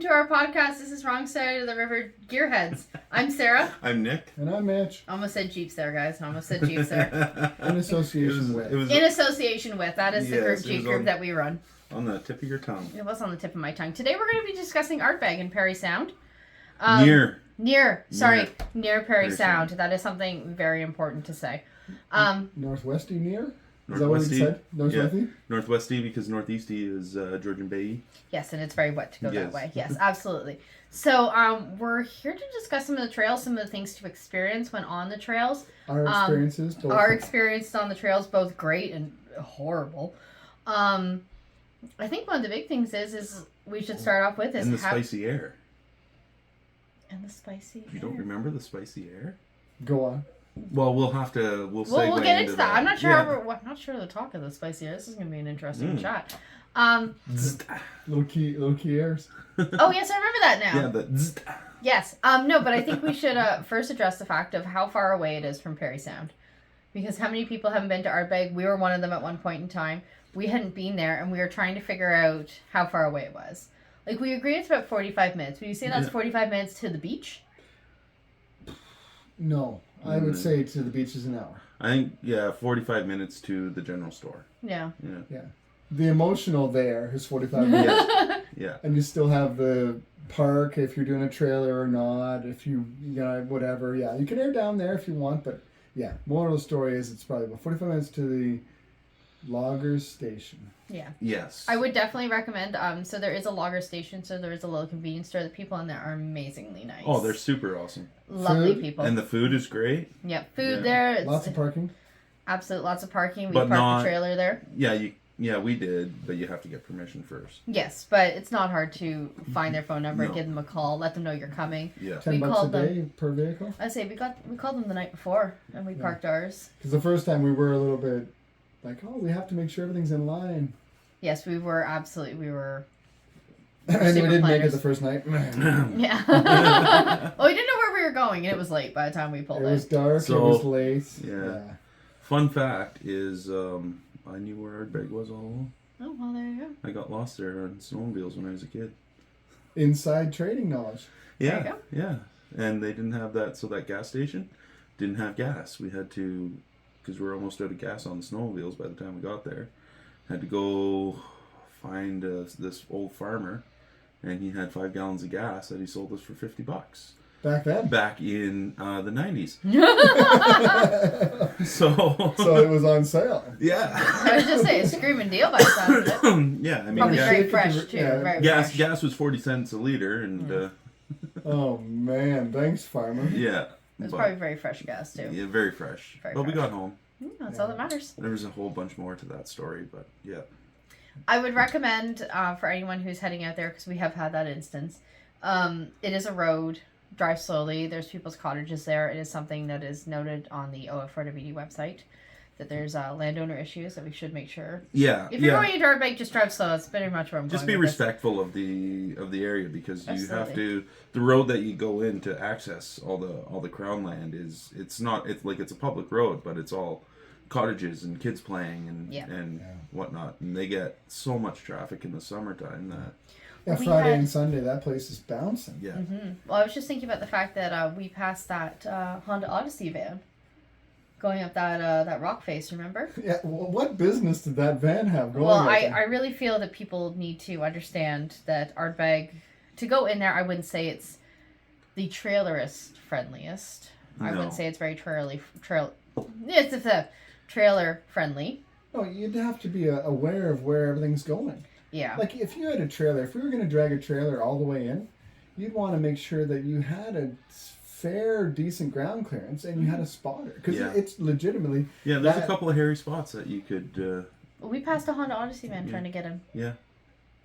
to our podcast. This is Wrong Side of the River Gearheads. I'm Sarah. I'm Nick. And I'm Mitch. Almost said Jeeps there, guys. Almost said Jeeps there. In association with. In association with. That is the group Jeep group that we run. On the tip of your tongue. It was on the tip of my tongue. Today we're going to be discussing Ardbeg in Parry Sound. Near Parry Sound. That is something very important to say. Northwesty near? Is that what you said? Northwesty? Yeah. Northwesty because northeasty is Georgian Bay. Yes, and it's very wet to go that way. Yes, absolutely. So we're here to discuss some of the trails, some of the things to experience when on the trails. Our experiences. Our experience on the trails, both great and horrible. I think one of the big things is we should start off with is and the spicy air. And the spicy You don't remember the spicy air? Go on. Well, we'll segue we'll get into that. I'm not sure. Yeah. I'm not sure the talk of the spicy air. This is going to be an interesting chat. Little key airs. Oh yes, I remember that now. Yeah, the Yes. No, but I think we should first address the fact of how far away it is from Parry Sound, because how many people haven't been to Ardbeg? We were one of them at one point in time. We hadn't been there, and we were trying to figure out how far away it was. Like, we agreed it's about 45 minutes. Would you say that's 45 minutes to the beach? No. I would say to the beach is an hour. I think, 45 minutes to the general store. Yeah. Yeah. The emotional there is 45 minutes. Yeah. And you still have the park if you're doing a trailer or not, if you whatever. Yeah, you can air down there if you want, but yeah, moral of the story is it's probably about 45 minutes to the loggers station. Yeah. Yes. I would definitely recommend, so there is a logger station, so there is a little convenience store. The people in there are amazingly nice. Oh, they're super awesome. Lovely Food? people. And the food is great. Yeah, food there. Lots of parking. Absolutely, lots of parking. We But parked the trailer there. Yeah, we did, but you have to get permission first. Yes, but it's not hard to find their phone number, give them a call, let them know you're coming. Yeah. $10 a day per vehicle? I say we called them the night before and we parked ours. Because the first time we were a little bit like, oh, we have to make sure everything's in line. Yes, we were absolutely, and we didn't make it the first night. Yeah. Well, we didn't know where we were going, and it was late by the time we pulled in. It was dark, it was late. Yeah. Fun fact is, I knew where Ardbeg was all along. Oh, well, there you go. I got lost there on snowmobiles when I was a kid. Inside trading knowledge. Yeah, There you go. yeah. And they didn't have that, so that gas station didn't have gas. We had to, because we were almost out of gas on the snowmobiles by the time we got there, had to go find this old farmer, and he had 5 gallons of gas that he sold us for $50. Back then? Back in the 90s. So it was on sale. Yeah. I was just saying, screaming deal by the sound of it. Yeah, I mean, Probably very fresh, too. Very fresh. Gas was 40 cents a liter, and Oh, man. Thanks, farmer. yeah. It was probably very fresh gas, too. Yeah, very fresh. Very but we fresh. ut home. That's all that matters. There was a whole bunch more to that story, but yeah. I would recommend for anyone who's heading out there, because we have had that instance, it is a road. Drive slowly. There's people's cottages there. It is something that is noted on the S01ep website that there's landowner issues that we should make sure. Yeah. If you're going to Ardbeg, just drive slow. That's pretty much where I'm just going. Just be respectful of the area, because you Absolutely. have to. The road that you go in to access all the crown land it's a public road, but it's all cottages and kids playing and whatnot, and they get so much traffic in the summertime that. Yeah, Friday and Sunday, that place is bouncing. Yeah. Mm-hmm. Well, I was just thinking about the fact that we passed that Honda Odyssey van going up that rock face, remember? Yeah, what business did that van have going? Well, I really feel that people need to understand that Ardbeg, to go in there, I wouldn't say it's the trailerist friendliest. I wouldn't say it's very it's a trailer friendly. No, you'd have to be aware of where everything's going. Yeah. Like, if you had a trailer, if we were going to drag a trailer all the way in, you'd want to make sure that you had a fair, decent ground clearance and you had a spotter. Because it's legitimately... Yeah, there's a couple of hairy spots that you could... We passed a Honda Odyssey van trying to get in. Yeah.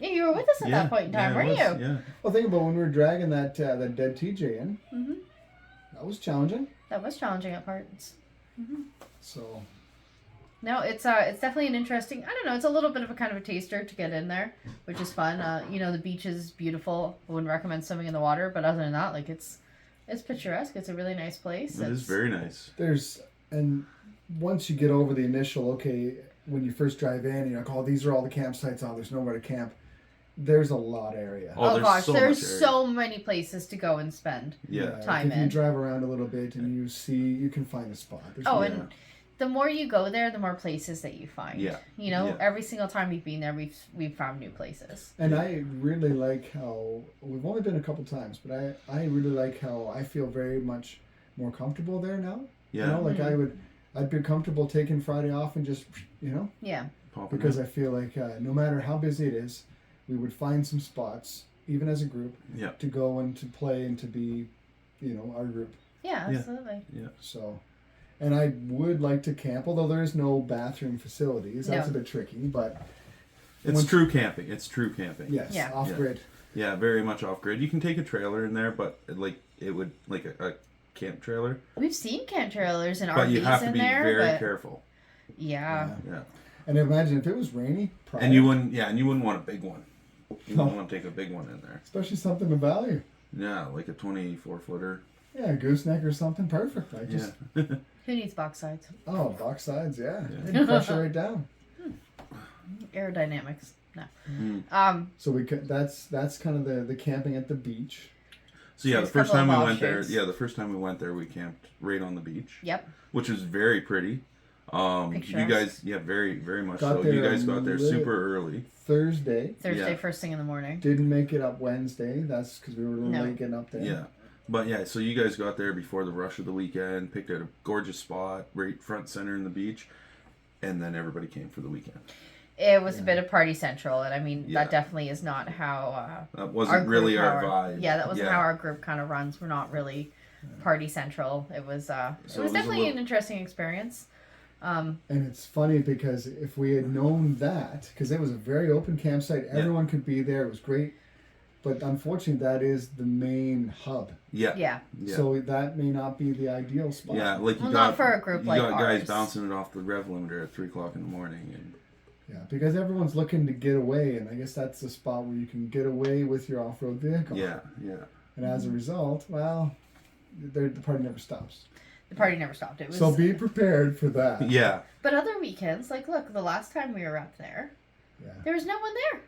Yeah, you were with us at that point in time, weren't you? Yeah. Well, think about when we were dragging that dead TJ in. Mm-hmm. That was challenging. That was challenging at parts. Mm-hmm. So... No, it's definitely an interesting. I don't know. It's a little bit of a kind of a taster to get in there, which is fun. The beach is beautiful. I wouldn't recommend swimming in the water, but other than that, like it's picturesque. It's a really nice place. It is very nice. And once you get over the initial when you first drive in, you're like, oh, these are all the campsites. Oh, there's nowhere to camp. there's a lot of area. Oh, Oh there's gosh, so there's much area. so many places to go and spend. Yeah. Time if you in. drive around a little bit and you can find a spot. There's Oh, no- and the more you go there, the more places that you find. Yeah. You know, Yeah. every single time we've been there, we've found new places. And I really like how we've only been a couple times, but I really like how I feel very much more comfortable there now. Yeah. You know, like Mhm. I'd be comfortable taking Friday off and just, Yeah. Popping because in. I feel like no matter how busy it is, we would find some spots, even as a group, Yeah. to go and to play and to be, our group. Yeah, Yeah. absolutely. So, and I would like to camp, although there is no bathroom facilities. That's No. a bit tricky, but It's When- true camping. It's true camping. yes, Yeah. off Yeah. grid. Yeah, very much off grid. You can take a trailer in there, but it would like a camp trailer. We've seen camp trailers and But you have RVs to in be there, very but careful. yeah. Yeah. And imagine if it was rainy, prior, And you wouldn't want a big one. You No. wouldn't want to take a big one in there. especially something of value. Yeah, like a 24-footer. Yeah, a gooseneck or something, perfect. I just Yeah. Who needs box sides? box sides, yeah. Yeah. They can crush it right down. Aerodynamics. No. Mm. So that's kind of the camping at the beach. So yeah, the There's a first couple time of we went there, offshoots. the first time we went there, we camped right on the beach, Yep. which was very pretty. You Picturesque. guys, yeah, very, very much Got so. there You guys got there lit- super early. Thursday, Thursday, Yeah. first thing in the morning. didn't make it up Wednesday. That's because we were a little No. late getting up there. Yeah. But yeah, so you guys got there before the rush of the weekend, picked out a gorgeous spot, right front center in the beach, and then everybody came for the weekend. It was a Yeah. bit of party central, and I mean Yeah. that definitely is not how That our wasn't group really how our vibe. Yeah, that wasn't how our group kind of runs. We're not really party central. It was So it it was was a definitely little- an interesting experience. And it's funny because if we had known that, because it was a very open campsite, Yeah. everyone could be there. It was great. But unfortunately, that is the main hub. Yeah. Yeah. Yeah. So that may not be the ideal spot. Yeah, like you Well, got not for a group you like got guys ours. bouncing it off the rev limiter at 3:00 in the morning, and Yeah, because everyone's looking to get away, and I guess that's the spot where you can get away with your off-road vehicle. yeah. And as a result, well, the party never stops. The party never stopped. It was So be prepared for that. Yeah. But other weekends, like look, the last time we were up there, Yeah. there was no one there.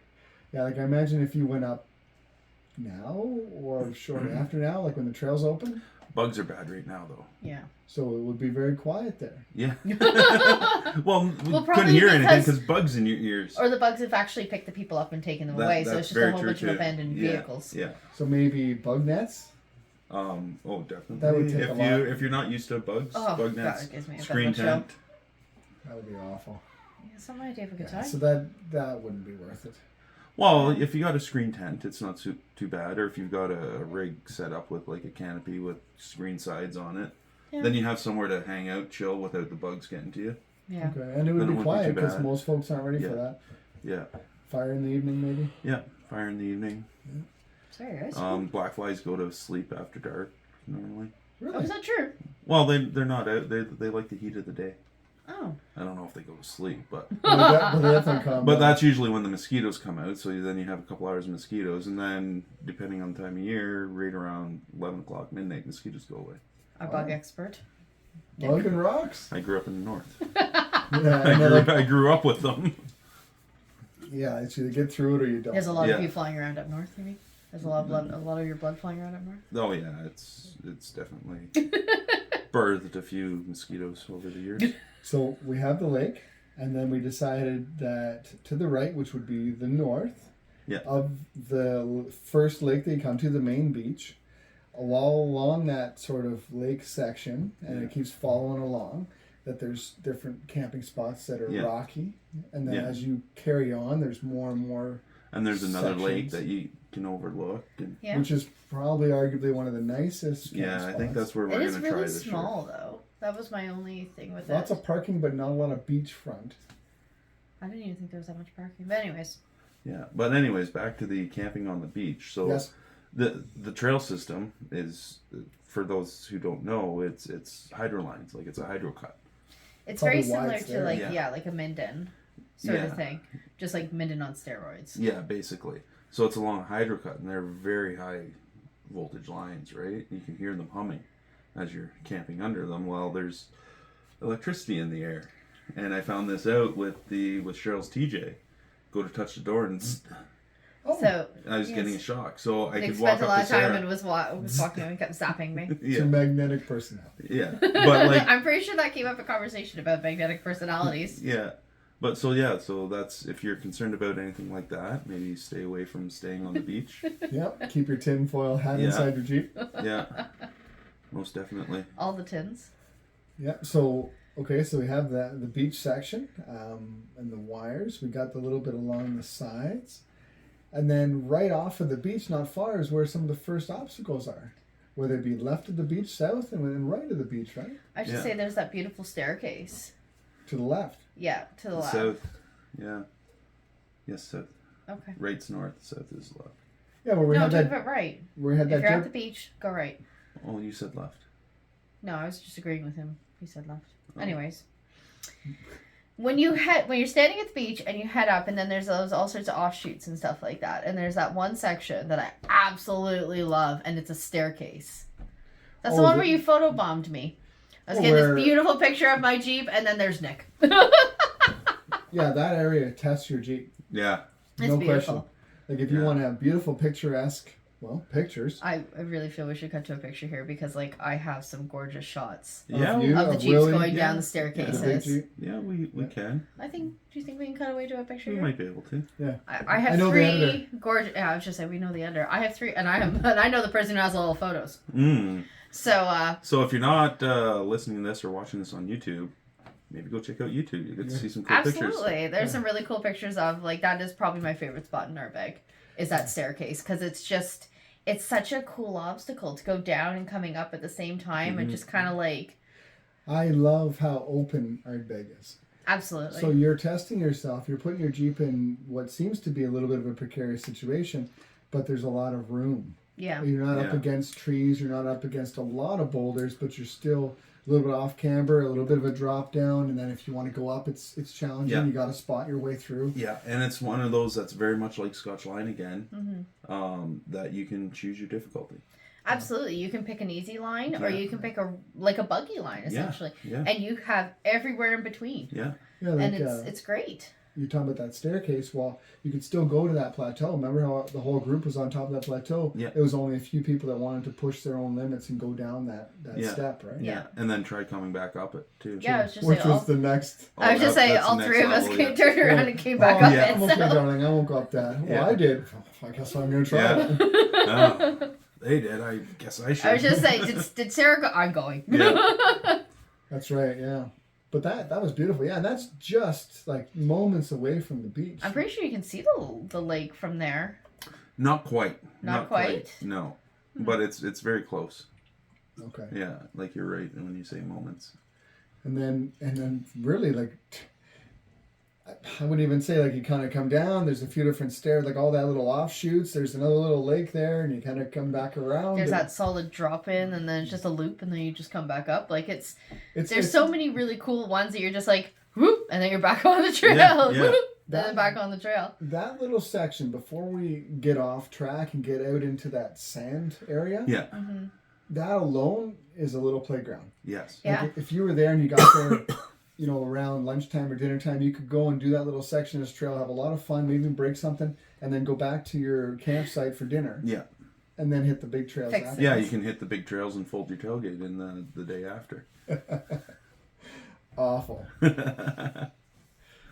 Yeah, like I imagine if you went up now or shortly after now, like when the trail's open, Bugs are bad right now, though. Yeah. so it would be very quiet there. Yeah. Well, we Well, couldn't probably hear anything because- because bugs in your ears. Or the bugs have actually picked the people up and taken them away, so That's it's just a very whole true, bunch of too. abandoned Yeah, vehicles. Yeah. So maybe bug nets. Oh, definitely. That would take if a you lot. if you're not used to bugs, Oh, bug God, nets, it gives me a bit screen of a chill. tent. That would be awful. Yeah, something I do have a good Yeah, time. so that wouldn't be worth it. Well, if you got a screen tent, it's not too bad. Or if you've got a rig set up with like a canopy with screen sides on it, Yeah. then you have somewhere to hang out, chill without the bugs getting to you. Yeah. Okay, and it Then would it be wouldn't be quiet too because bad. most folks aren't ready for Yeah. that. Yeah. Fire in the evening, maybe. Yeah. Fire in the evening. Sorry, guys. Black flies go to sleep after dark normally. Oh, Really? is that true? Well, they're not out. They like the heat of the day. Oh. I don't know if they go to sleep, but But they definitely come but down. that's usually when the mosquitoes come out. So then you have a couple hours of mosquitoes, and then depending on the time of year, right around 11 o'clock midnight, mosquitoes go away. Our bug expert. Bug and rocks. I grew up in the north. Yeah, I know, I grew up with them. yeah, it's either get through it or you don't. There's a lot Yeah. of you flying around up north, maybe? There's a lot of blood, a lot of your blood flying around up north? Oh yeah, it's definitely birthed a few mosquitoes over the years. So we have the lake, and then we decided that to the right, which would be the north, Yeah. of the first lake that you come to, the main beach, all along that sort of lake section, and Yeah. it keeps following along, that there's different camping spots that are Yeah. rocky, and then Yeah. as you carry on, there's more and more, And there's another lake Sections. that you can overlook. And Yeah. which is probably arguably one of the nicest camp yeah, I think spots. that's where It we're is gonna try really this small, though. That was my only thing with Lots it. of parking, but not a lot of beachfront. I didn't even think there was that much parking. But anyways. year. Yeah, but anyways, back to the camping on the beach. So Yes. the trail system is, for those who don't know, it's hydro lines, like it's a hydro cut. It's Probably very why similar it's to there. like Yeah. like a Minden sort Yeah. of thing. Just like Minden on steroids. Yeah, basically. So it's along a hydro cut, and they're very high voltage lines, right? You can hear them humming as you're camping under them. Well, there's electricity in the air, and I found this out with Cheryl's TJ. Go to touch the door, and Oh, So I was yes. getting a shock. So I Nick could walk spent a up lot to of time Sarah. and was walking and kept zapping me. it's a magnetic personality. Yeah. But like, I'm pretty sure that came up in conversation about magnetic personalities. yeah. But so that's if you're concerned about anything like that, maybe stay away from staying on the beach. Yep. Keep your tinfoil hat Yeah. inside your Jeep. Yeah. Most definitely. All the tins. Yep. So okay, so we have the beach section and the wires. We got the little bit along the sides, and then right off of the beach, not far, is where some of the first obstacles are. Whether it be left of the beach, south, and then right of the beach, right? I should say there's that beautiful staircase. To the left. Yeah, to the left. South. Yeah. Yes, south. Okay. Right's north, south is left. Yeah, where we No, had talk that. about right. We had If that. you're at dirt- the beach, go right. Oh, you said left. No, I was just agreeing with him. He said left. Oh. Anyways, when you're standing at the beach and you head up, and then there's all sorts of offshoots and stuff like that, and there's that one section that I absolutely love, and it's a staircase. That's the one where you photobombed me. I was getting this beautiful picture of my Jeep, and then there's Nick. Yeah, that area tests your Jeep. Yeah. It's No beautiful. question. Like if you want to have beautiful picturesque, pictures. I really feel we should cut to a picture here because like I have some gorgeous shots Yeah. you, of the Jeeps Willie, going down the the staircases. big Jeep. Yeah, we can. Do you think we can cut away to a picture We here? might be able to. Yeah. I have I know the three editor. gorgeous. Yeah, I was just saying we know the editor. I have three, and I know the person who has all the photos. Mm. So So if you're not listening to this or watching this on YouTube, maybe go check out YouTube. You get to see some cool pictures. absolutely, there's some really cool pictures of like that is probably my favorite spot in Ardbeg, is that staircase because it's such a cool obstacle to go down and coming up at the same time and just kind of like. I love how open Ardbeg is. Absolutely. So you're testing yourself. You're putting your Jeep in what seems to be a little bit of a precarious situation, but there's a lot of room. Yeah. You're not up against trees. You're not up against a lot of boulders, but you're still a little bit off camber, a little bit of a drop down, and then if you want to go up, it's challenging. Yeah. You got to spot your way through. Yeah, and it's one of those that's very much like Scotch Line again, that you can choose your difficulty. Absolutely. You can pick an easy line or Yeah. you can pick a buggy line essentially. Yeah. And you have everywhere in between. Yeah. Yeah, like, And it's great. you're talking about that staircase. Well, you could still go to that plateau. Remember how the whole group was on top of that plateau? Yeah. It was only a few people that wanted to push their own limits and go down that step, right? Yeah. And then try coming back up it too. Yeah, I was just Which saying was the next. I was just saying all three of us came turned around and came back oh, up yeah, it. I'm okay, So. darling. I won't go up that. Well, Yeah. I did. I guess I'm going to try Yeah. it. Oh, they did. I guess I should. I was just saying, did Sarah go? I'm going. Yeah. That's right, yeah. But that was beautiful. Yeah, and that's just like moments away from the beach. I'm pretty sure you can see the lake from there. Not quite. Not quite? No. But it's very close. Okay. Yeah, like you're right when you say moments. And then really like I wouldn't even say like you kind of come down. There's a few different stairs, like all that little offshoots. There's another little lake there, and you kind of come back around. There's and that solid drop in, and then it's just a loop, and then you just come back up. Like it's there's so many really cool ones that you're just like whoop, and then you're back on the trail. Yeah. Whoop, and then back on the trail. that little section before we get off track and get out into that sand area. Yeah. Mm-hmm. That alone is a little playground. Yes. Yeah. Like if you were there and you got there, around lunchtime or dinner time, you could go and do that little section of this trail, have a lot of fun, maybe break something, and then go back to your campsite for dinner. Yeah. And then hit the big trails Fix after. it. Yeah, you can hit the big trails and fold your tailgate in the day after. Awful.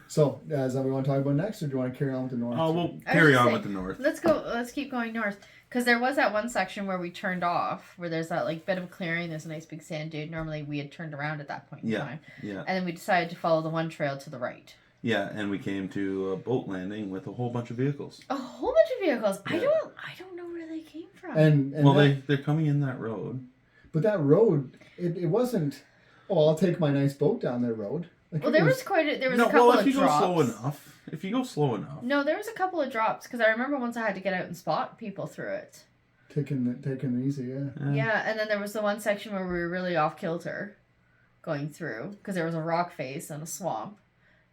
So, is that what we want to talk about next, or do you want to carry on with the north? Oh, we'll I was carry just on saying, with the north. Let's keep going north. Because there was that one section where we turned off, where there's that like bit of clearing, there's a nice big sand dune. Normally we had turned around at that point in time. Yeah. And then we decided to follow the one trail to the right. Yeah, and we came to a boat landing with a whole bunch of vehicles. A whole bunch of vehicles. Yeah. I don't know where they came from. And Well, that, they're coming in that road. but that road, it wasn't. Oh, I'll take my nice boat down that road. Like, well, there was a couple well, if of you drops. go slow enough. No, there was a couple of drops because I remember once I had to get out and spot people through it. taking it easy, yeah. Yeah, and then there was the one section where we were really off kilter going through because there was a rock face and a swamp,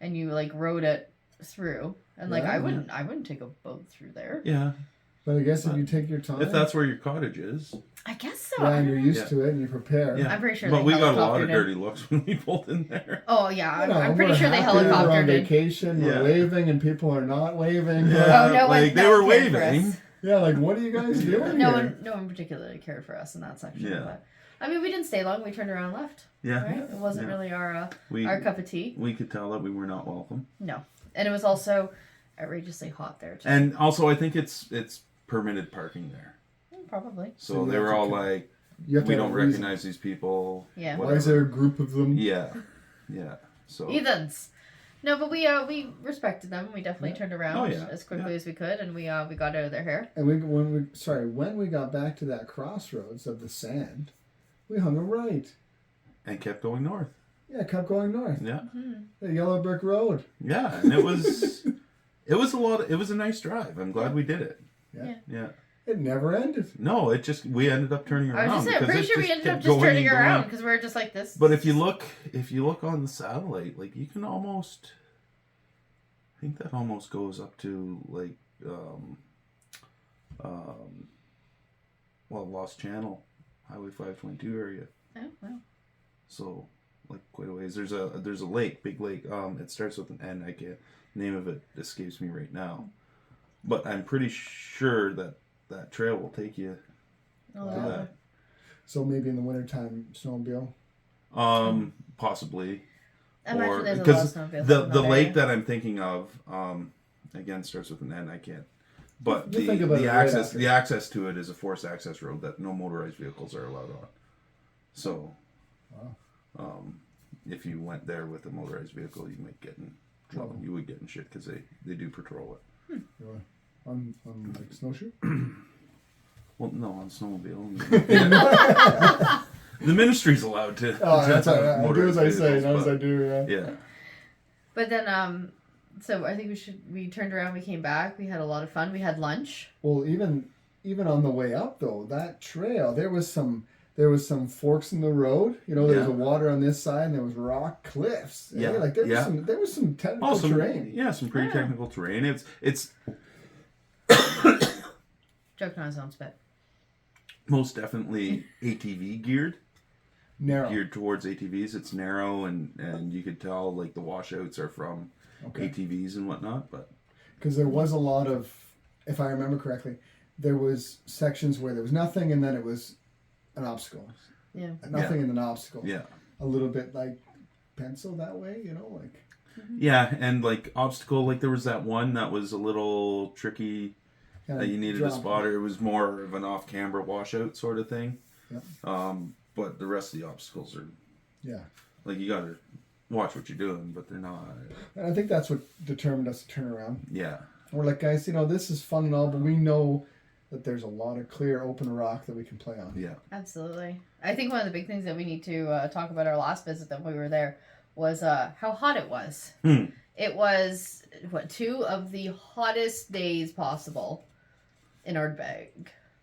and you like rode it through, and like Yeah. I wouldn't take a boat through there. Yeah. But I guess if you take your time, If that's where your cottage is. I guess so. yeah, and you're used Yeah. to it and you prepare. Yeah. I'm pretty sure But they we got a lot of helicoptered in. dirty looks when we pulled in there. Oh yeah, You know, I'm pretty we're sure they happy, we're on helicoptered in. vacation, we're Yeah. waving, and people are not waving. Yeah, Oh, no one- like they no were one cared for waving. us. Yeah, like what are you guys doing No here? one particularly cared for us in that section. Yeah. But I mean, we didn't stay long. We turned around and left. Yeah. Right? It wasn't Yeah. really our We cup of tea. we could tell that we were not welcome. No, and it was also outrageously hot there too. And also, I think it's permitted parking there. Probably. So So you they have were to all co- like, You have to we have don't a reason. recognize these people. Yeah. Why is there a group of them? Yeah. Yeah. So. Heathens. No, but we respected them. We definitely Yeah. turned around Oh, yeah. as quickly Yeah. as we could, and we got out of their hair. And when we got back to that crossroads of the sand, we hung a right. And kept going north. Yeah, kept going north. Yeah. The yellow brick road. Yeah. And it was, it was a nice drive. I'm glad we did it. Yeah. Yeah. It never ended. No, we ended up turning I around. was just saying, I'm because pretty it sure we ended up kept just going turning and going. around because we were just like this. But if you look on the satellite, like you can almost, I think that almost goes up to like, Lost Channel, Highway 522 area. Oh, wow. So, like quite a ways. There's a lake, big lake. It starts with an N. I can't. Name of it escapes me right now, but I'm pretty sure that trail will take you Oh, to wow. that. So maybe in the wintertime, snowmobile. Possibly. I imagine Or there's a lot of because snowmobiles the in the that lake area. that I'm thinking of, again starts with an N. I can't. But You'll think about it the right access after. the access to it is a forced access road that no motorized vehicles are allowed on. So, Wow. if you went there with a motorized vehicle, you might get in trouble. Trouble. You would get in shit because they do patrol it. On like snowshoe. Well, no, on snowmobile. The ministry's allowed to. Oh, to that's all have right. I do motorized as I say, vehicles, not as but- I do. Yeah. Yeah. But then, so I think we turned around, we came back, we had a lot of fun, we had lunch. Well, even on the way up though, that trail there was some forks in the road. You know, there was Yeah. a water on this side, and there was rock cliffs. Yeah, Like there yeah. was some technical Oh, some terrain. some pretty Yeah. technical terrain. It's Joking on his own spit. most definitely ATV geared Narrow. towards ATVs. It's narrow and you could tell like the washouts are from Okay. ATVs and whatnot. But Because there was a lot of, if I remember correctly, there was sections where there was nothing, and then it was an obstacle. Yeah. Nothing and an obstacle. yeah, A little bit like pencil that way, you know, like. yeah, and like obstacle, like there was that one that was a little tricky. kinda That you needed a drop. spotter. It was more of an off-camera washout sort of thing. Yep. But the rest of the obstacles are Yeah. like you gotta watch what you're doing, but they're not. And I think that's what determined us to turn around. Yeah, We're like, guys, you know, this is fun and all, but we know that there's a lot of clear, open rock that we can play on. yeah, Absolutely. I think one of the big things that we need to talk about our last visit that we were there was how hot it was. It was, 2 of the hottest days possible in Ardbeg.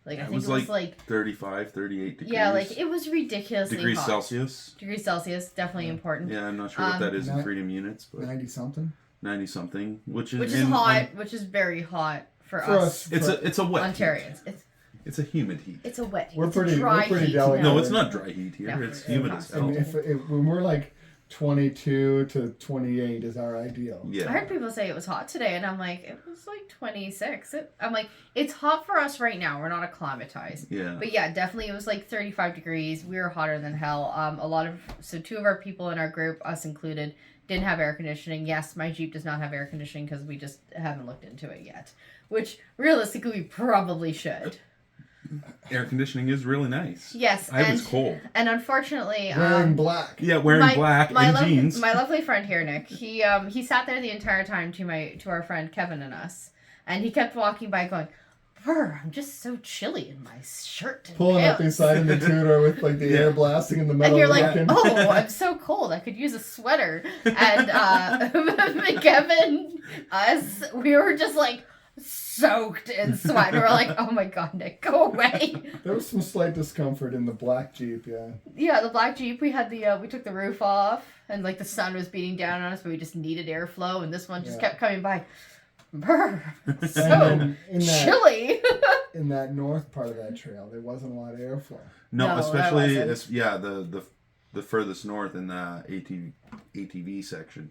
Like, I think it was like 35, 38 degrees. yeah, like, it was ridiculously degrees hot. Celsius. Degrees Celsius, definitely important. Yeah, I'm not sure what that is in Ni- freedom units, but 90 something. 90 something, which is Which is hot, which is very hot for For us us. It's a wet Ontarians. heat. It's a humid heat. It's a wet heat. We're It's a pretty- dry we're pretty heat. delicate. No, it's not dry heat here. No. It's humid as And hell. when we're like 22 to 28 is our ideal. I Yeah, heard people say it was hot today, and I'm like, it was like 26. I'm like, it's hot for us right now. We're not acclimatized. yeah. But yeah, definitely it was like 35 degrees. We were hotter than hell. So 2 of our people in our group, us included, didn't have air conditioning. Yes, my Jeep does not have air conditioning because we just haven't looked into it yet. Which, realistically, we probably should. Air conditioning is really nice. Yes, I was cold. And unfortunately... Wearing black. Yeah, wearing black and jeans. My lovely friend here, Nick, he sat there the entire time to our friend Kevin and us, and he kept walking by going, "Brr, I'm just so chilly in my shirt and Pulling up pants." beside in the tutor with like the air blasting in the metal. And you're like, looking. "Oh, I'm so cold. I could use a sweater." And Kevin, us, we were just like soaked in sweat. We're like, "Oh my god, Nick, go away." There was some slight discomfort in the black Jeep, yeah. Yeah, the black Jeep, we had we took the roof off, and like the sun was beating down on us, but we just needed airflow, and this one just Yeah. kept coming by. Brr. And So then chilly. in that north part of that trail, there wasn't a lot of airflow. No, No, especially that wasn't. the furthest north in the ATV section.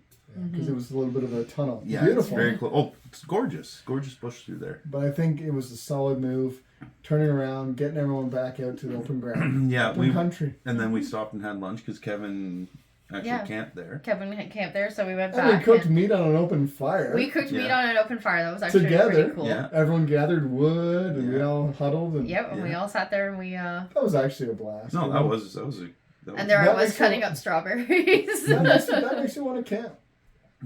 Because it was a little bit of a tunnel. Yeah, Beautiful. it's very close. Oh, it's gorgeous bush through there. But I think it was a solid move, turning around, getting everyone back out to the open ground. Yeah, open country. and then we stopped and had lunch because Kevin actually Yeah. camped there. Kevin had camped there, so we went And we back. cooked meat on an open fire. We cooked meat Yeah. on an open fire. That was actually Together. pretty cool. Yeah. Everyone gathered wood, and we Yeah. all huddled. And Yep, and we Yeah. all sat there and we that was actually a blast. No, you that know? was and there I That was makes cutting you- up strawberries. that makes you want to camp.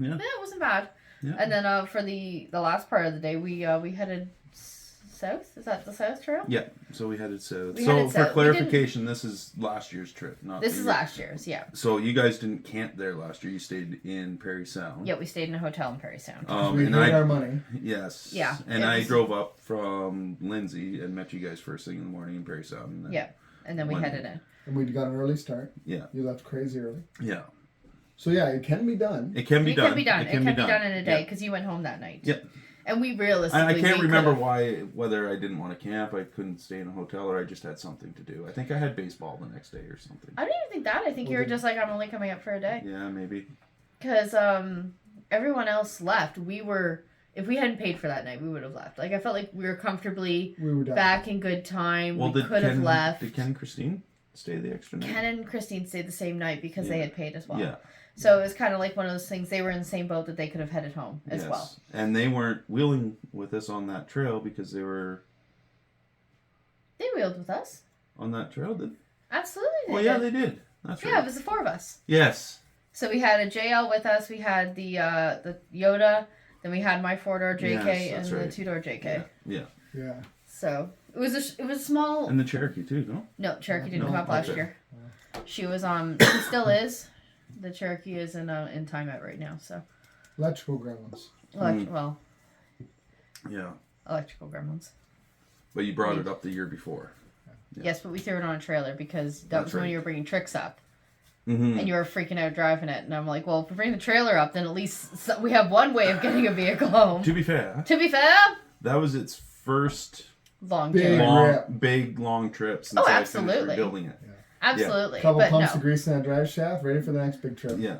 yeah. Yeah, it wasn't bad. Yeah. And then for the last part of the day, we headed south. Is that the south trail? Yeah, so we headed south. We So headed for south. We clarification, this is last year's trip, not This the is year. last year's, yeah. So you guys didn't camp there last year. You stayed in Perry Sound. Yeah, we stayed in a hotel in Perry Sound. We And made I our money. yes. Yeah, And it I was- drove up from Lindsay and met you guys first thing in the morning in Perry Sound. And then, Yeah, and then we One- headed in. And we got an early start. Yeah. You left crazy early. Yeah. So yeah, it can be done. It can be It done. can be done. It can be done in a day Yeah. because you went home that night. Yep. And we realistically, I can't we remember could've- whether I didn't want to camp, I couldn't stay in a hotel, or I just had something to do. I think I had baseball the next day or something. I don't even think that. I think you were just like, I'm only coming up for a day. Yeah, maybe. Because everyone else left. If we hadn't paid for that night, we would have left. Like, I felt like we were comfortably We were done. back in good time. Well, we could have left. Did Ken and Christine stay the extra night? Ken and Christine stayed the same night because they Yeah. had paid as well. Yeah. So it was kind of like one of those things. They were in the same boat that they could have headed home as Yes. well. And they weren't wheeling with us on that trail because they were They wheeled with us. on that trail, did Absolutely. They Oh, yeah, did. they did. That's right. Yeah, it was the four of us. Yes. So we had a JL with us. We had the Yoda. Then we had my 4-door JK Yes, and that's the right. 2-door JK. Yeah. Yeah. So it was a small. And the Cherokee too, no? No, Cherokee didn't No? come up last Okay. year. She was she still is. The Cherokee is in timeout right now. So Electrical gremlins. well, Yeah. electrical gremlins. But you brought it up the year before. Yeah. Yes, but we threw it on a trailer because that That's was when right. you were bringing tricks up. Mm-hmm. And you were freaking out driving it. And I'm like, well, if we bring the trailer up, then at least we have one way of getting a vehicle home. To be fair, To be fair, that was its first long Big trailer. rip. big long trip since Oh, I finished absolutely. rebuilding it. Absolutely. Couple But pumps no. of grease in that drive shaft, ready for the next big trip. Yeah.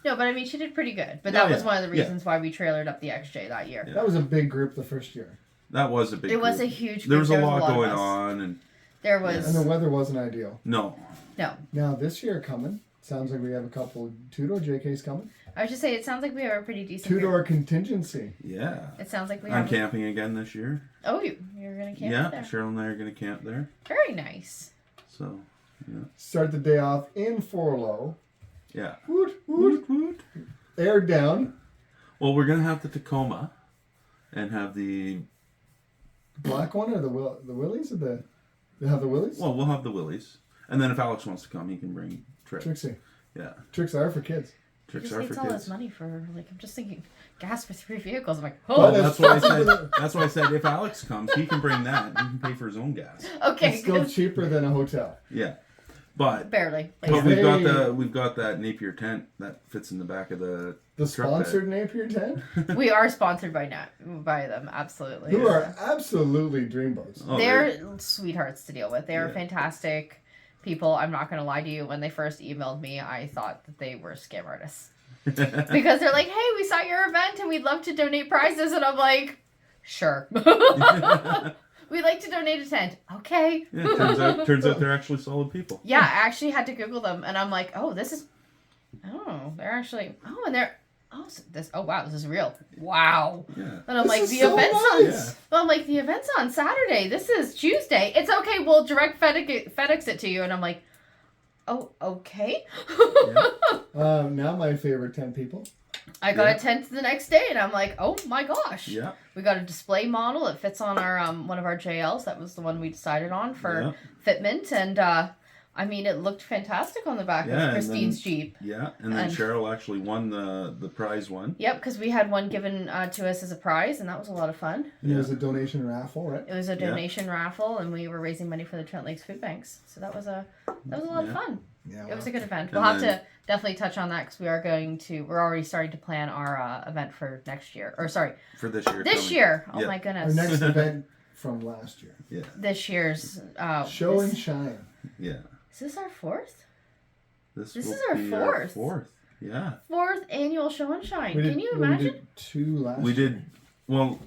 No, but I mean, she did pretty good. But Oh, that was yeah. one of the Yeah. reasons why we trailered up the XJ that year. Yeah. That was a big group the first year. That was a big It was a group. huge There group. was a lot of going us. on and There And was the weather wasn't ideal. no. no. Now this year coming, sounds like we have a couple 2-door JKs coming. I was just say it sounds like we have a pretty decent 2-door group. contingency. Yeah. It sounds like we I'm have. camping again this year. Oh, you're gonna camp Yeah, there. Cheryl and I are gonna camp there. Very nice. So Start the day off in 4-low. yeah. Woot, woot. Woot, woot. Air down. Well, we're gonna have the Tacoma and have the Black one or the Willies or the... They have the Willies? well, we'll have the Willies. And then if Alex wants to come, he can bring Trix. Trixie. Yeah. Tricks are for kids. He Tricks just are needs for all kids. this money for like. I'm just thinking gas for 3 vehicles. I'm like, Well, oh, that's why I said. That's why I said if Alex comes, he can bring that. He can pay for his own gas. okay, It's still good. cheaper than a hotel. Yeah, but Barely. but we've got Hey. we've got that Napier tent that fits in the back of the The truck bed. sponsored Napier tent, We are sponsored by them, absolutely. who are absolutely dreamboats. Oh, They're sweethearts to deal with. They're Yeah. fantastic people. I'm not going to lie to you. When they first emailed me, I thought that they were scam artists. Because they're like, hey, we saw your event and we'd love to donate prizes. And I'm like, sure. We'd like to donate a tent. Okay. Yeah, turns out they're actually solid people. Yeah, I actually had to Google them. And I'm like, oh, they're actually, wow, this is real. Wow. Yeah. And I'm This like, is the so event's nice. on. Well, I'm like, the event's on Saturday. This is Tuesday. It's okay. We'll direct FedEx it to you. And I'm like, oh, okay. Now my favorite 10 people. I got Yeah. a tent the next day, and I'm like, oh my gosh. Yeah. We got a display model. It fits on our one of our JLs. That was the one we decided on for fitment, and I mean, it looked fantastic on the back Yeah, of and Christine's then- Jeep. Yeah, and then And- Cheryl actually won the prize one. Yep, because we had one given to us as a prize, and that was a lot of fun. It was a donation raffle, right? It was a donation raffle, and we were raising money for the Trent Lakes Food Banks. So that was a lot of Yeah. fun. Yeah. It was a good event. And We'll have then- to definitely touch on that because we're already starting to plan our event for next year. Or sorry, For this year. this coming. year. Oh Yeah. my Our goodness. next event from last year. Yeah. This year's Show this- and shine. Yeah. Is this our fourth? This This will is our be fourth. Fourth. Yeah. Fourth annual show and shine. We did, Can you well, imagine? We did 2 last We year. did. Well,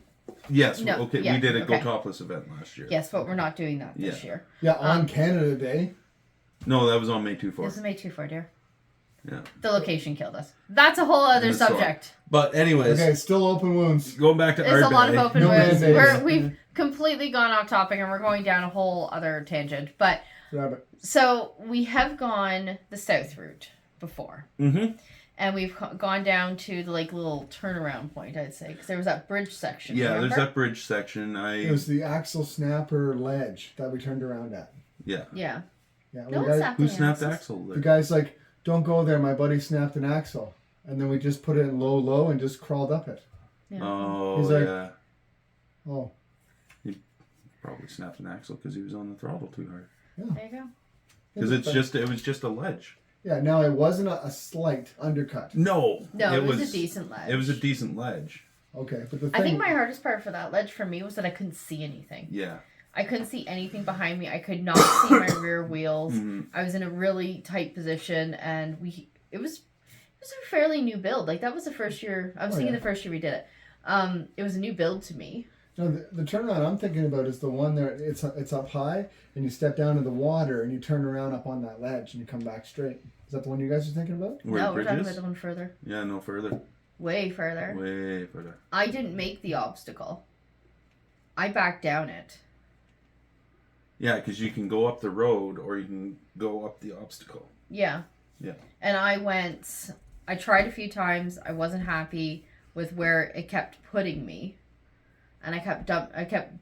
yes. No, Okay. yeah, We did a okay. Go Topless event last year. Yes, but we're not doing that this Yeah. year. Yeah, on Canada Day. No, that was on May 24th. This is May 24, dear. Yeah. The location killed us. That's a whole other And the storm. subject. But anyways, Okay, still open wounds. going back to There's a lot of Ardbeg. open No wounds. band-aids. We've completely gone off topic and we're going down a whole other tangent. But Rabbit. so we have gone the south route before. Mm-hmm. And we've gone down to the like little turnaround point, I'd say, because there was that bridge section. Yeah, remember? there's that bridge section. It was the axle snapper ledge that we turned around at. Yeah. Yeah. Yeah, No the, one guy, snapped Who any snapped axles. axle the there? guy's like, don't go there, my buddy snapped an axle. And then we just put it in low and just crawled up it. Yeah. Oh, He's like- yeah. Oh, Probably snapped an axle because he was on the throttle too hard. There you go. Because it was just a ledge. Yeah, now it wasn't a slight undercut. No. No, it was a decent ledge. It was a decent ledge. Okay, but the thing... I think my hardest part for that ledge for me was that I couldn't see anything. Yeah. I couldn't see anything behind me. I could not see my rear wheels. Mhm. I was in a really tight position, and it was a fairly new build. Like that was the first year. I was thinking yeah. the first year we did it. It was a new build to me. No, the turnaround I'm thinking about is the one there, it's up high, and you step down in the water, and you turn around up on that ledge, and you come back straight. Is that the one you guys are thinking about? Where No, the we're talking bridge about is? the one further. Yeah, no further. Way further. Way further. I didn't make the obstacle. I backed down it. Yeah, because you can go up the road or you can go up the obstacle. Yeah. Yeah. And I tried a few times. I wasn't happy with where it kept putting me. And I kept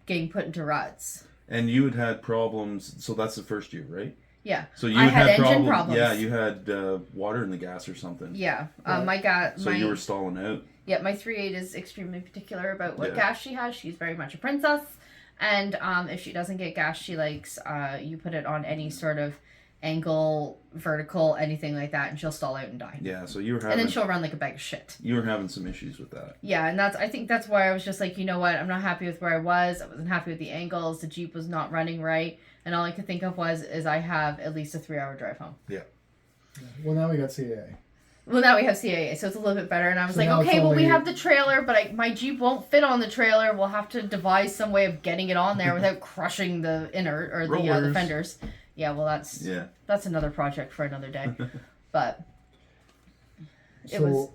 getting put into ruts. And you had problems, so that's the first year, right? Yeah. So you I had engine problems. problems. Yeah, you had water in the gas or something. Yeah. Yeah. So you were stalling out. Yeah, my 3.8 is extremely particular about what Yeah. gas she has. She's very much a princess. And if she doesn't get gas she likes, you put it on any sort of angle, vertical, anything like that, and she'll stall out and die. Yeah, so you were And having then she'll run like a bag of shit. you were having some issues with that. Yeah, and I think that's why I was just like, you know what, I'm not happy with where I wasn't happy with the angles, the Jeep was not running right, and all I could think of is I have at least a 3-hour drive home. Well, now we got CAA. Well, now we have CAA, so it's a little bit better, and I was So like, now it's okay, well, we only- have the trailer, but my Jeep won't fit on the trailer, we'll have to devise some way of getting it on there without crushing the inner, or the Rollers. fenders. Yeah, well, that's another project for another day, but... So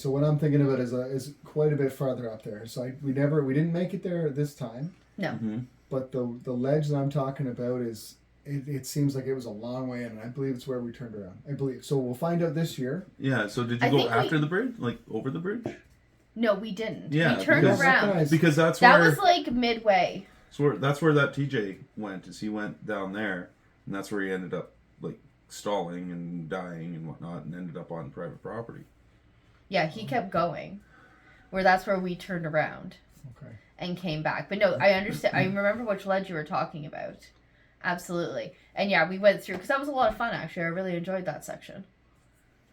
what I'm thinking about is quite a bit farther up there. So we didn't make it there this time. No. Mm-hmm. But the ledge that I'm talking about is it seems like it was a long way in, and I believe it's where we turned around. I believe so. We'll find out this year. Yeah, so did you I go think after the bridge? Like over the bridge? No, we didn't. Yeah, We turned because- around. Because that's That where was like midway. that's where that TJ went, is he went down there, and that's where he ended up like stalling and dying and whatnot, and ended up on private property. Yeah, he kept going. That's where we turned around Okay. and came back. But no, I understand. I remember which ledge you were talking about. Absolutely. And yeah, we went through, because that was a lot of fun, actually. I really enjoyed that section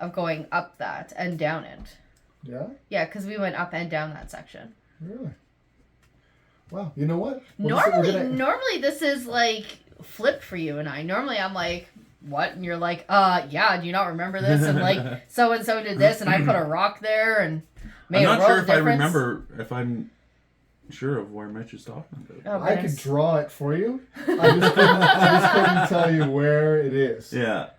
of going up that and down it. Yeah. Yeah, because we went up and down that section. Really. Wow. You know what? Normally this is like flipped for you and I. Normally I'm like, what? And you're like, yeah, do you not remember this? And like, so and so did this, and I put a rock there and made I'm a not world sure of if I difference. remember if I'm sure of where Mitch is talking about. Oh, I could goodness. draw it for you. I just couldn't tell you where it is. Yeah.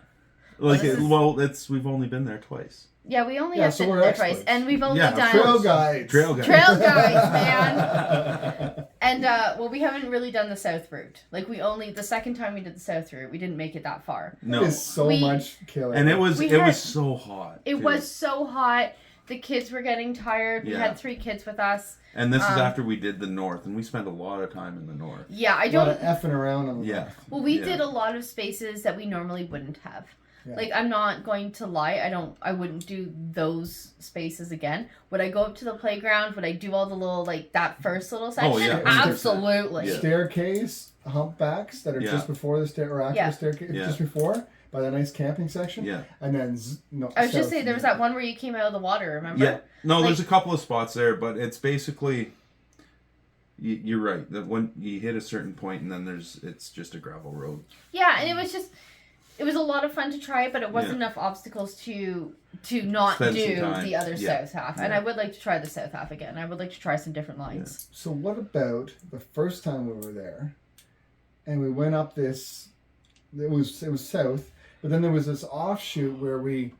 Like, we've only been there twice. Yeah, we only Yeah, have so been we're there experts. twice, and we've only Yeah, done Trail guides. Trail guide. Trail guides, man. And well, we haven't really done the south route. Like the second time we did the south route, we didn't make it that far. No. It is so much killer. And it was We had- so hot. It too. was so hot. The kids were getting tired. We Yeah. had 3 kids with us. And this is after we did the north, and we spent a lot of time in the north. Yeah, I a lot of don't. effing around on the Yeah. left. Well, we Yeah. did a lot of spaces that we normally wouldn't have. Yeah. Like, I'm not going to lie. I wouldn't do those spaces again. Would I go up to the playground? Would I do all the little, like, that first little section? Oh, yeah, Absolutely. Yeah. Staircase humpbacks that are Yeah. just before the stair or after Yeah. the staircase, Yeah. just before. by the nice camping section. Yeah. And then I was just south saying there was that one where you came out of the water. Remember? Yeah. No, Like- there's a couple of spots there, but it's basically. You're right. That when you hit a certain point, and then it's just a gravel road. Yeah, and it was a lot of fun to try it, but it wasn't Yeah. enough obstacles to not Spend some do time. the other Yeah. south half. And Yeah. I would like to try the south half again. I would like to try some different lines. So what about the first time we were there, and we went up this? It was south, but then there was this offshoot where we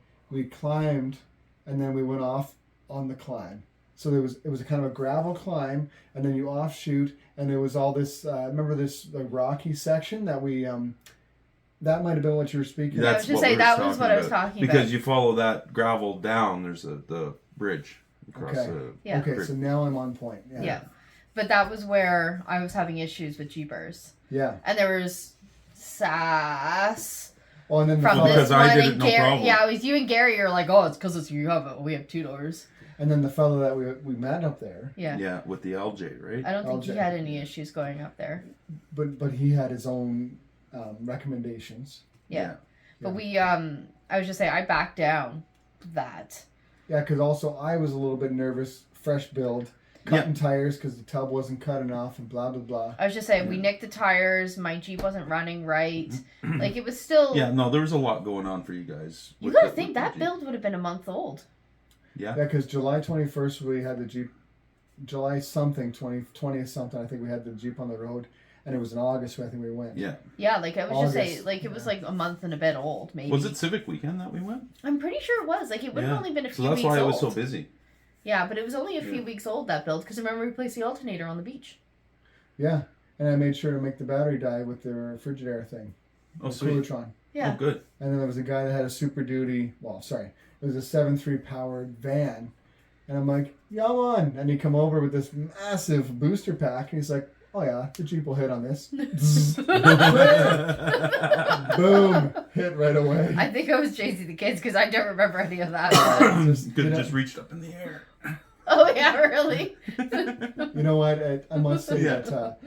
climbed, and then we went off on the climb. So it was a kind of a gravel climb, and then you offshoot, and there was all this. Remember this rocky section that we. That might have been what you were speaking. I was That's just what saying we were that was what I was about. talking Because about. you follow that gravel down, there's the bridge across Okay. the. Yeah. Okay, creek. so now I'm on point. Yeah. Yeah. But that was where I was having issues with Jeepers. Yeah. And there was sass Oh, and then from the this Because I one did and it, no Gary. problem. Yeah, it was you and Gary. You're like, oh, it's because it's we have 2 doors. and then the fellow that we met up there, Yeah. Yeah, with the LJ, right? I don't think he LJ. had any issues going up there. but he had his own recommendations. Yeah. But I was just saying, I backed down that. Yeah, because also I was a little bit nervous. Fresh build, cutting tires because the tub wasn't cut enough, and blah blah blah. I was just saying, we nicked the tires. My Jeep wasn't running right. Like, it was still. Yeah, no, there was a lot going on for you guys. You with gotta the- think with the that Jeep. build would have been a month old. Yeah. Yeah, because July 21st we had the Jeep. July something 20th something. I think we had the Jeep on the road, and it was in August when I think we went. Yeah. Yeah, like I was just saying, August, like it was like a month and a bit old, maybe. Was it Civic Weekend that we went? I'm pretty sure it was. Like, it would have Yeah. only been a few So that's weeks why it old. was so busy. Yeah, but it was only a few Yeah. weeks old, that build, because remember we placed the alternator on the beach. Yeah, and I made sure to make the battery die with the Frigidaire thing. Oh, the sweet. Cooltron. Yeah. Oh, good. And then there was a guy that had a Super Duty. Well, sorry, it was a 7.3 powered van, and I'm like, "Yeah, I'm on." And he come over with this massive booster pack, and he's like, "Oh yeah, the Jeep will hit on this." Boom, hit right away. I think I was chasing the kids because I don't remember any of that. Just, Could you have know- just reached up in the air. Oh, yeah, really? You know what? I must say Yeah. that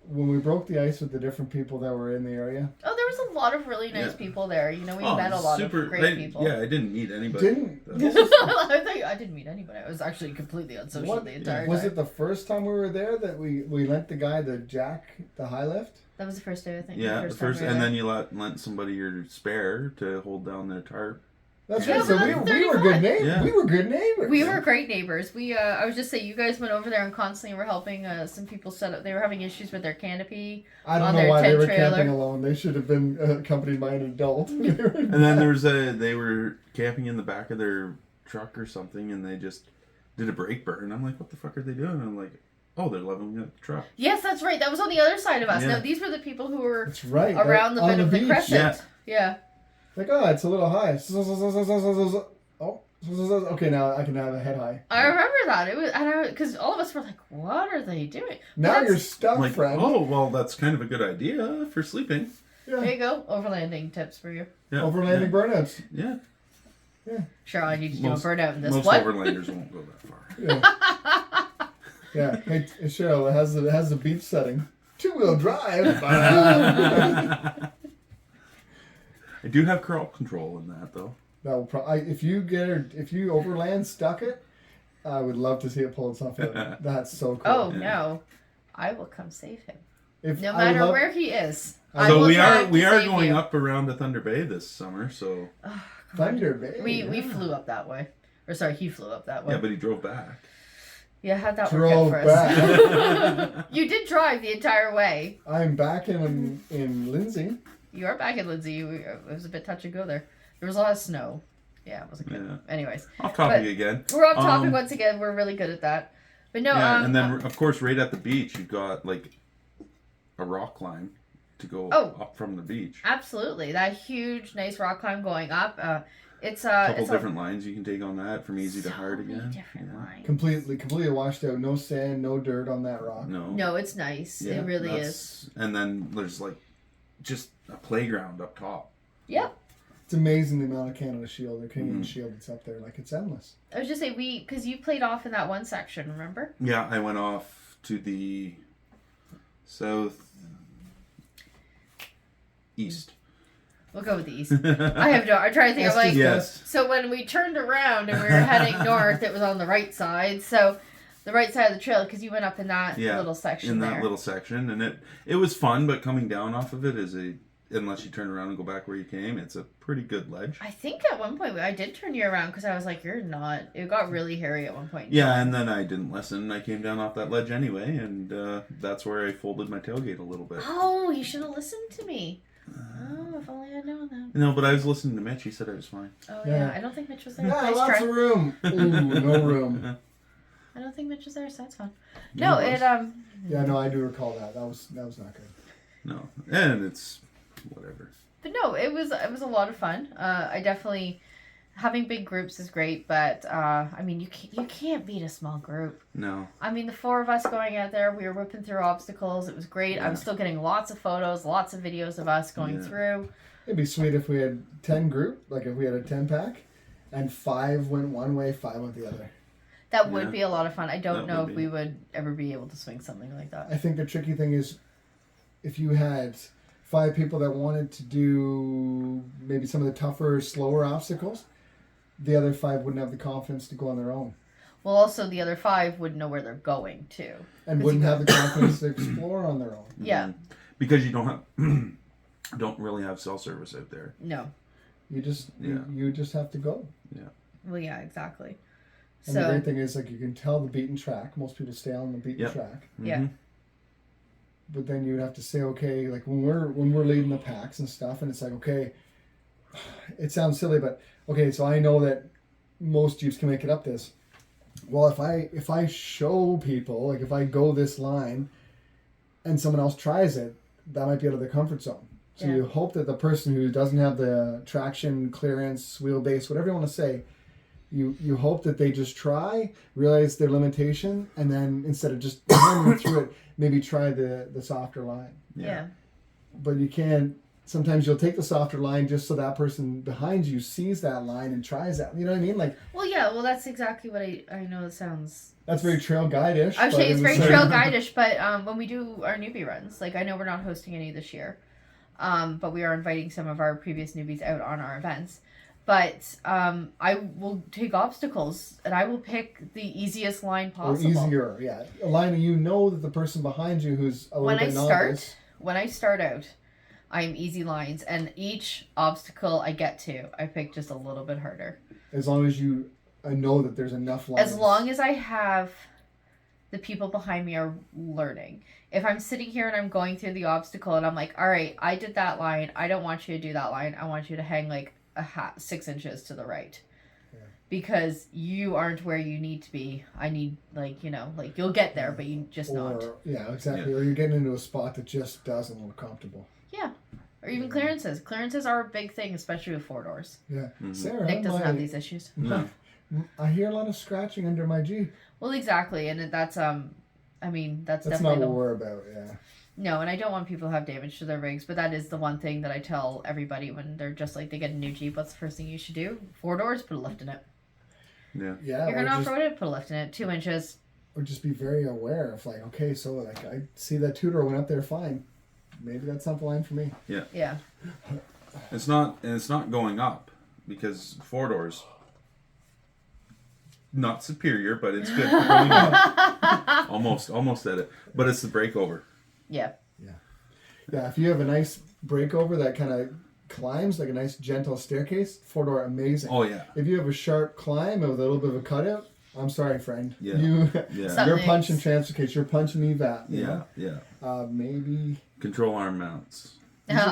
when we broke the ice with the different people that were in the area, Oh, there was a lot of really nice Yeah. people there. You know, we Oh, met a lot super, of great people. Yeah, I didn't meet anybody. Didn't- I didn't meet anybody. I was actually completely unsocial What- the entire was time. it the first time we were there that we lent the guy the high lift? That was the first day, I think. Yeah, the first, time we and were then you lent somebody your spare to hold down their tarp. That's Yeah, right. So but we that's were 35. good neighbors. Yeah. We were good neighbors. We were great neighbors. I was just saying, you guys went over there and constantly were helping some people set up. They were having issues with their canopy. I don't on know their why they tent were trailer. camping alone. They should have been accompanied by an adult. And then they were camping in the back of their truck or something, and they just did a brake burn. I'm like, what the fuck are they doing? And I'm like, oh, they're leveling up the truck. Yes, that's right. That was on the other side of us. Yeah. No, these were the people who were That's right. around the on bit of the beach. crescent. Yeah. Like, oh, it's a little high. Oh, okay, now I can have a head high. I remember that. It was, because all of us were like, "What are they doing?" But Now that's- you're stuck, I'm like, friend. oh, well, that's kind of a good idea for sleeping. There Yeah. you go. Overlanding tips for you. Yeah. Overlanding burnouts. Yeah. Sure, I need to do a Most- burnout in this. Most What? overlanders won't go that far. Yeah. Yeah. Hey, Cheryl, it has the beach setting. 2-wheel drive. I do have crawl control in that, though. That will if you overland stuck it, I would love to see it pull itself out. That's so cool. Oh Yeah. no, I will come save him. If No I would matter love- where he is. So I So will we try are to we are save going you. up around to Thunder Bay this summer. So Thunder Bay. We yeah. flew up that way. Or sorry, he flew up that way. yeah, but he drove back. Yeah, how'd that Drove work out for us? You did drive the entire way. I'm back in Lindsay. You are back in Lindsay. It was a bit touch and go there. There was a lot of snow. Yeah, it wasn't good. Yeah. Anyways, Off topic But- again. we're off topic Um, once again. We're really good at that. But no, Yeah, and then of course right at the beach you've got like a rock climb to go Oh. up from the beach. absolutely that huge, nice rock climb going up. It's A couple it's different lines you can take on that from easy to so hard many again. different Yeah. lines. Completely washed out. No sand, no dirt on that rock. No. No, it's nice. Yeah, it really is. that's- And then there's like just a playground up top. Yep. It's amazing the amount of Canada Shield or Canadian Mm. Shield that's up there. Like, it's endless. I was just saying because you played off in that one section, remember? Yeah, I went off to the south east. We'll go with the east. I'm trying to think. I'm like, Yes. so when we turned around and we were heading north, it was on the right side. So the right side of the trail, because you went up in that little section in there. that little section, and it was fun, but coming down off of it is unless you turn around and go back where you came, it's a pretty good ledge. I think at one point I did turn you around because I was like, you're not. It got really hairy at one point. Yeah, and then I didn't listen. I came down off that ledge anyway, and that's where I folded my tailgate a little bit. Oh, you should have listened to me. Oh, if only I'd known that. No, but I was listening to Mitch. He said I was fine. Oh, yeah. I don't think Mitch was there. Yeah, Nice lots try. of room. Ooh, no room. I don't think Mitch was there, so that's fun. Yeah, No, it Yeah, no, I do recall that. That was not good. No, and it's whatever. But no, it was a lot of fun. I definitely having big groups is great, but I mean you can't beat a small group. No. I mean the 4 of us going out there, we were whipping through obstacles. It was great. Yeah. I was still getting lots of photos, lots of videos of us going through. It'd be sweet if we had 10 group, like if we had a 10 pack, and 5 went one way, 5 went the other. That would be a lot of fun. I don't know if be. we would ever be able to swing something like that. I think the tricky thing is if you had 5 people that wanted to do maybe some of the tougher, slower obstacles, the other 5 wouldn't have the confidence to go on their own. Well, also the other 5 wouldn't know where they're going to. And wouldn't have the confidence to explore on their own. Yeah. Because you don't really have cell service out there. No. You just you just have to go. Yeah. Well, yeah, exactly. And the great thing is, like, you can tell the beaten track. Most people stay on the beaten track. Yeah. But then you would have to say, okay, like when we're leading the packs and stuff, and it's like, okay, it sounds silly, but okay, so I know that most Jeeps can make it up this. Well, if I show people, like if I go this line, and someone else tries it, that might be out of their comfort zone. So you hope that the person who doesn't have the traction, clearance, wheelbase, whatever you want to say, you hope that they just try, realize their limitation, and then instead of just running through it, maybe try the softer line. Yeah. But you can't. Sometimes you'll take the softer line just so that person behind you sees that line and tries that. You know what I mean? Like. Well, yeah. Well, that's exactly what I know. It sounds. That's very trail guide-ish. I would say it's very trail guide-ish, but when we do our newbie runs, like I know we're not hosting any this year, but we are inviting some of our previous newbies out on our events. But I will take obstacles, and I will pick the easiest line possible. Or easier, yeah. A line that you know that the person behind you who's a little bit novice. When I start out, I'm easy lines, and each obstacle I get to, I pick just a little bit harder. As long as I know that there's enough lines. As long as I have the people behind me are learning. If I'm sitting here and I'm going through the obstacle, and I'm like, all right, I did that line. I don't want you to do that line. I want you to hang like 6 inches to the right, because you aren't where you need to be. I need, like, you'll get there, but you just not. Yeah, exactly. Or you're getting into a spot that just doesn't look comfortable. Yeah. Or even clearances. Clearances are a big thing, especially with 4 doors. Yeah. Mm-hmm. Sarah, Nick doesn't have these issues. No. I hear a lot of scratching under my Jeep. Well, exactly, and that's that's That's definitely not what we're about. Yeah. No, and I don't want people to have damage to their rigs, but that is the one thing that I tell everybody when they're just like, they get a new Jeep, what's the first thing you should do? 4 doors, put a lift in it. Yeah. Yeah. You're gonna off-road it, put a lift in it, 2 inches. Or just be very aware of, like, okay, so like I see that 2-door went up there fine. Maybe that's not the line for me. Yeah. Yeah. It's not going up, because 4 doors, not superior, but it's good for going up. Almost at it. But it's the breakover. Yeah. Yeah, if you have a nice breakover that kind of climbs, like a nice gentle staircase, 4-door, amazing. Oh, yeah. If you have a sharp climb with a little bit of a cutout, I'm sorry, friend. Yeah. You're punching transfer case. You're punching EVAT. Yeah. Maybe. Control arm mounts.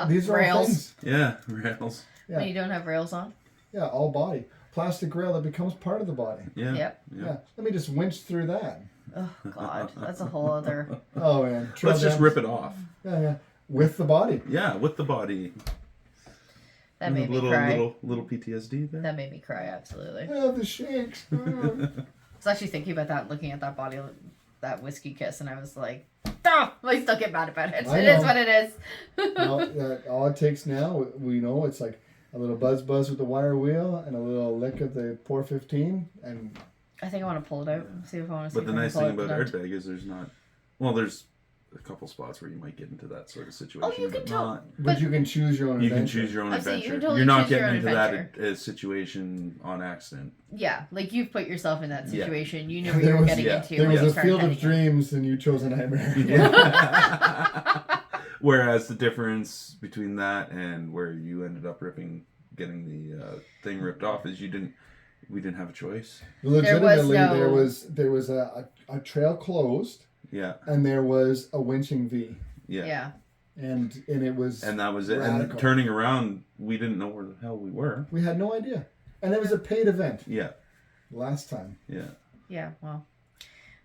These are all rails. things. Yeah, rails. Yeah. When you don't have rails on. Yeah, all body. Plastic rail that becomes part of the body. Yeah. Yep. Yeah. Let me just winch through that. Oh, God. That's a whole other... Oh, man. Let's just rip it off. Yeah. With the body. Yeah, with the body. That made me cry. Little PTSD there. That made me cry, absolutely. Oh, the shakes. I was actually thinking about that, looking at that body, that whiskey kiss, and I was like, oh, I still get mad about it. It is what it is. No, all it takes now, we know, it's like a little buzz with the wire wheel and a little lick of the Pour 15, and I think I want to pull it out and see if I want to see. But the nice thing about Ardbeg is there's a couple spots where you might get into that sort of situation. Oh, you can but tell. not. But you can choose your own You adventure. can choose your own Absolutely, adventure. you can totally You're not choose your getting own into adventure. that situation on accident. Yeah, like you've put yourself in that Yeah. situation. You knew what you were getting into. There when was you a started field of heading in. dreams, and you chose a nightmare. Yeah. Whereas the difference between that and where you ended up getting the thing ripped off is we didn't have a choice. Legitimately, no- there was a trail closed, Yeah. and there was a winching V, Yeah. and it was And that was it. radical. And turning around, we didn't know where the hell we were. We had no idea, and it was a paid event Yeah. last time. Yeah. Yeah, well.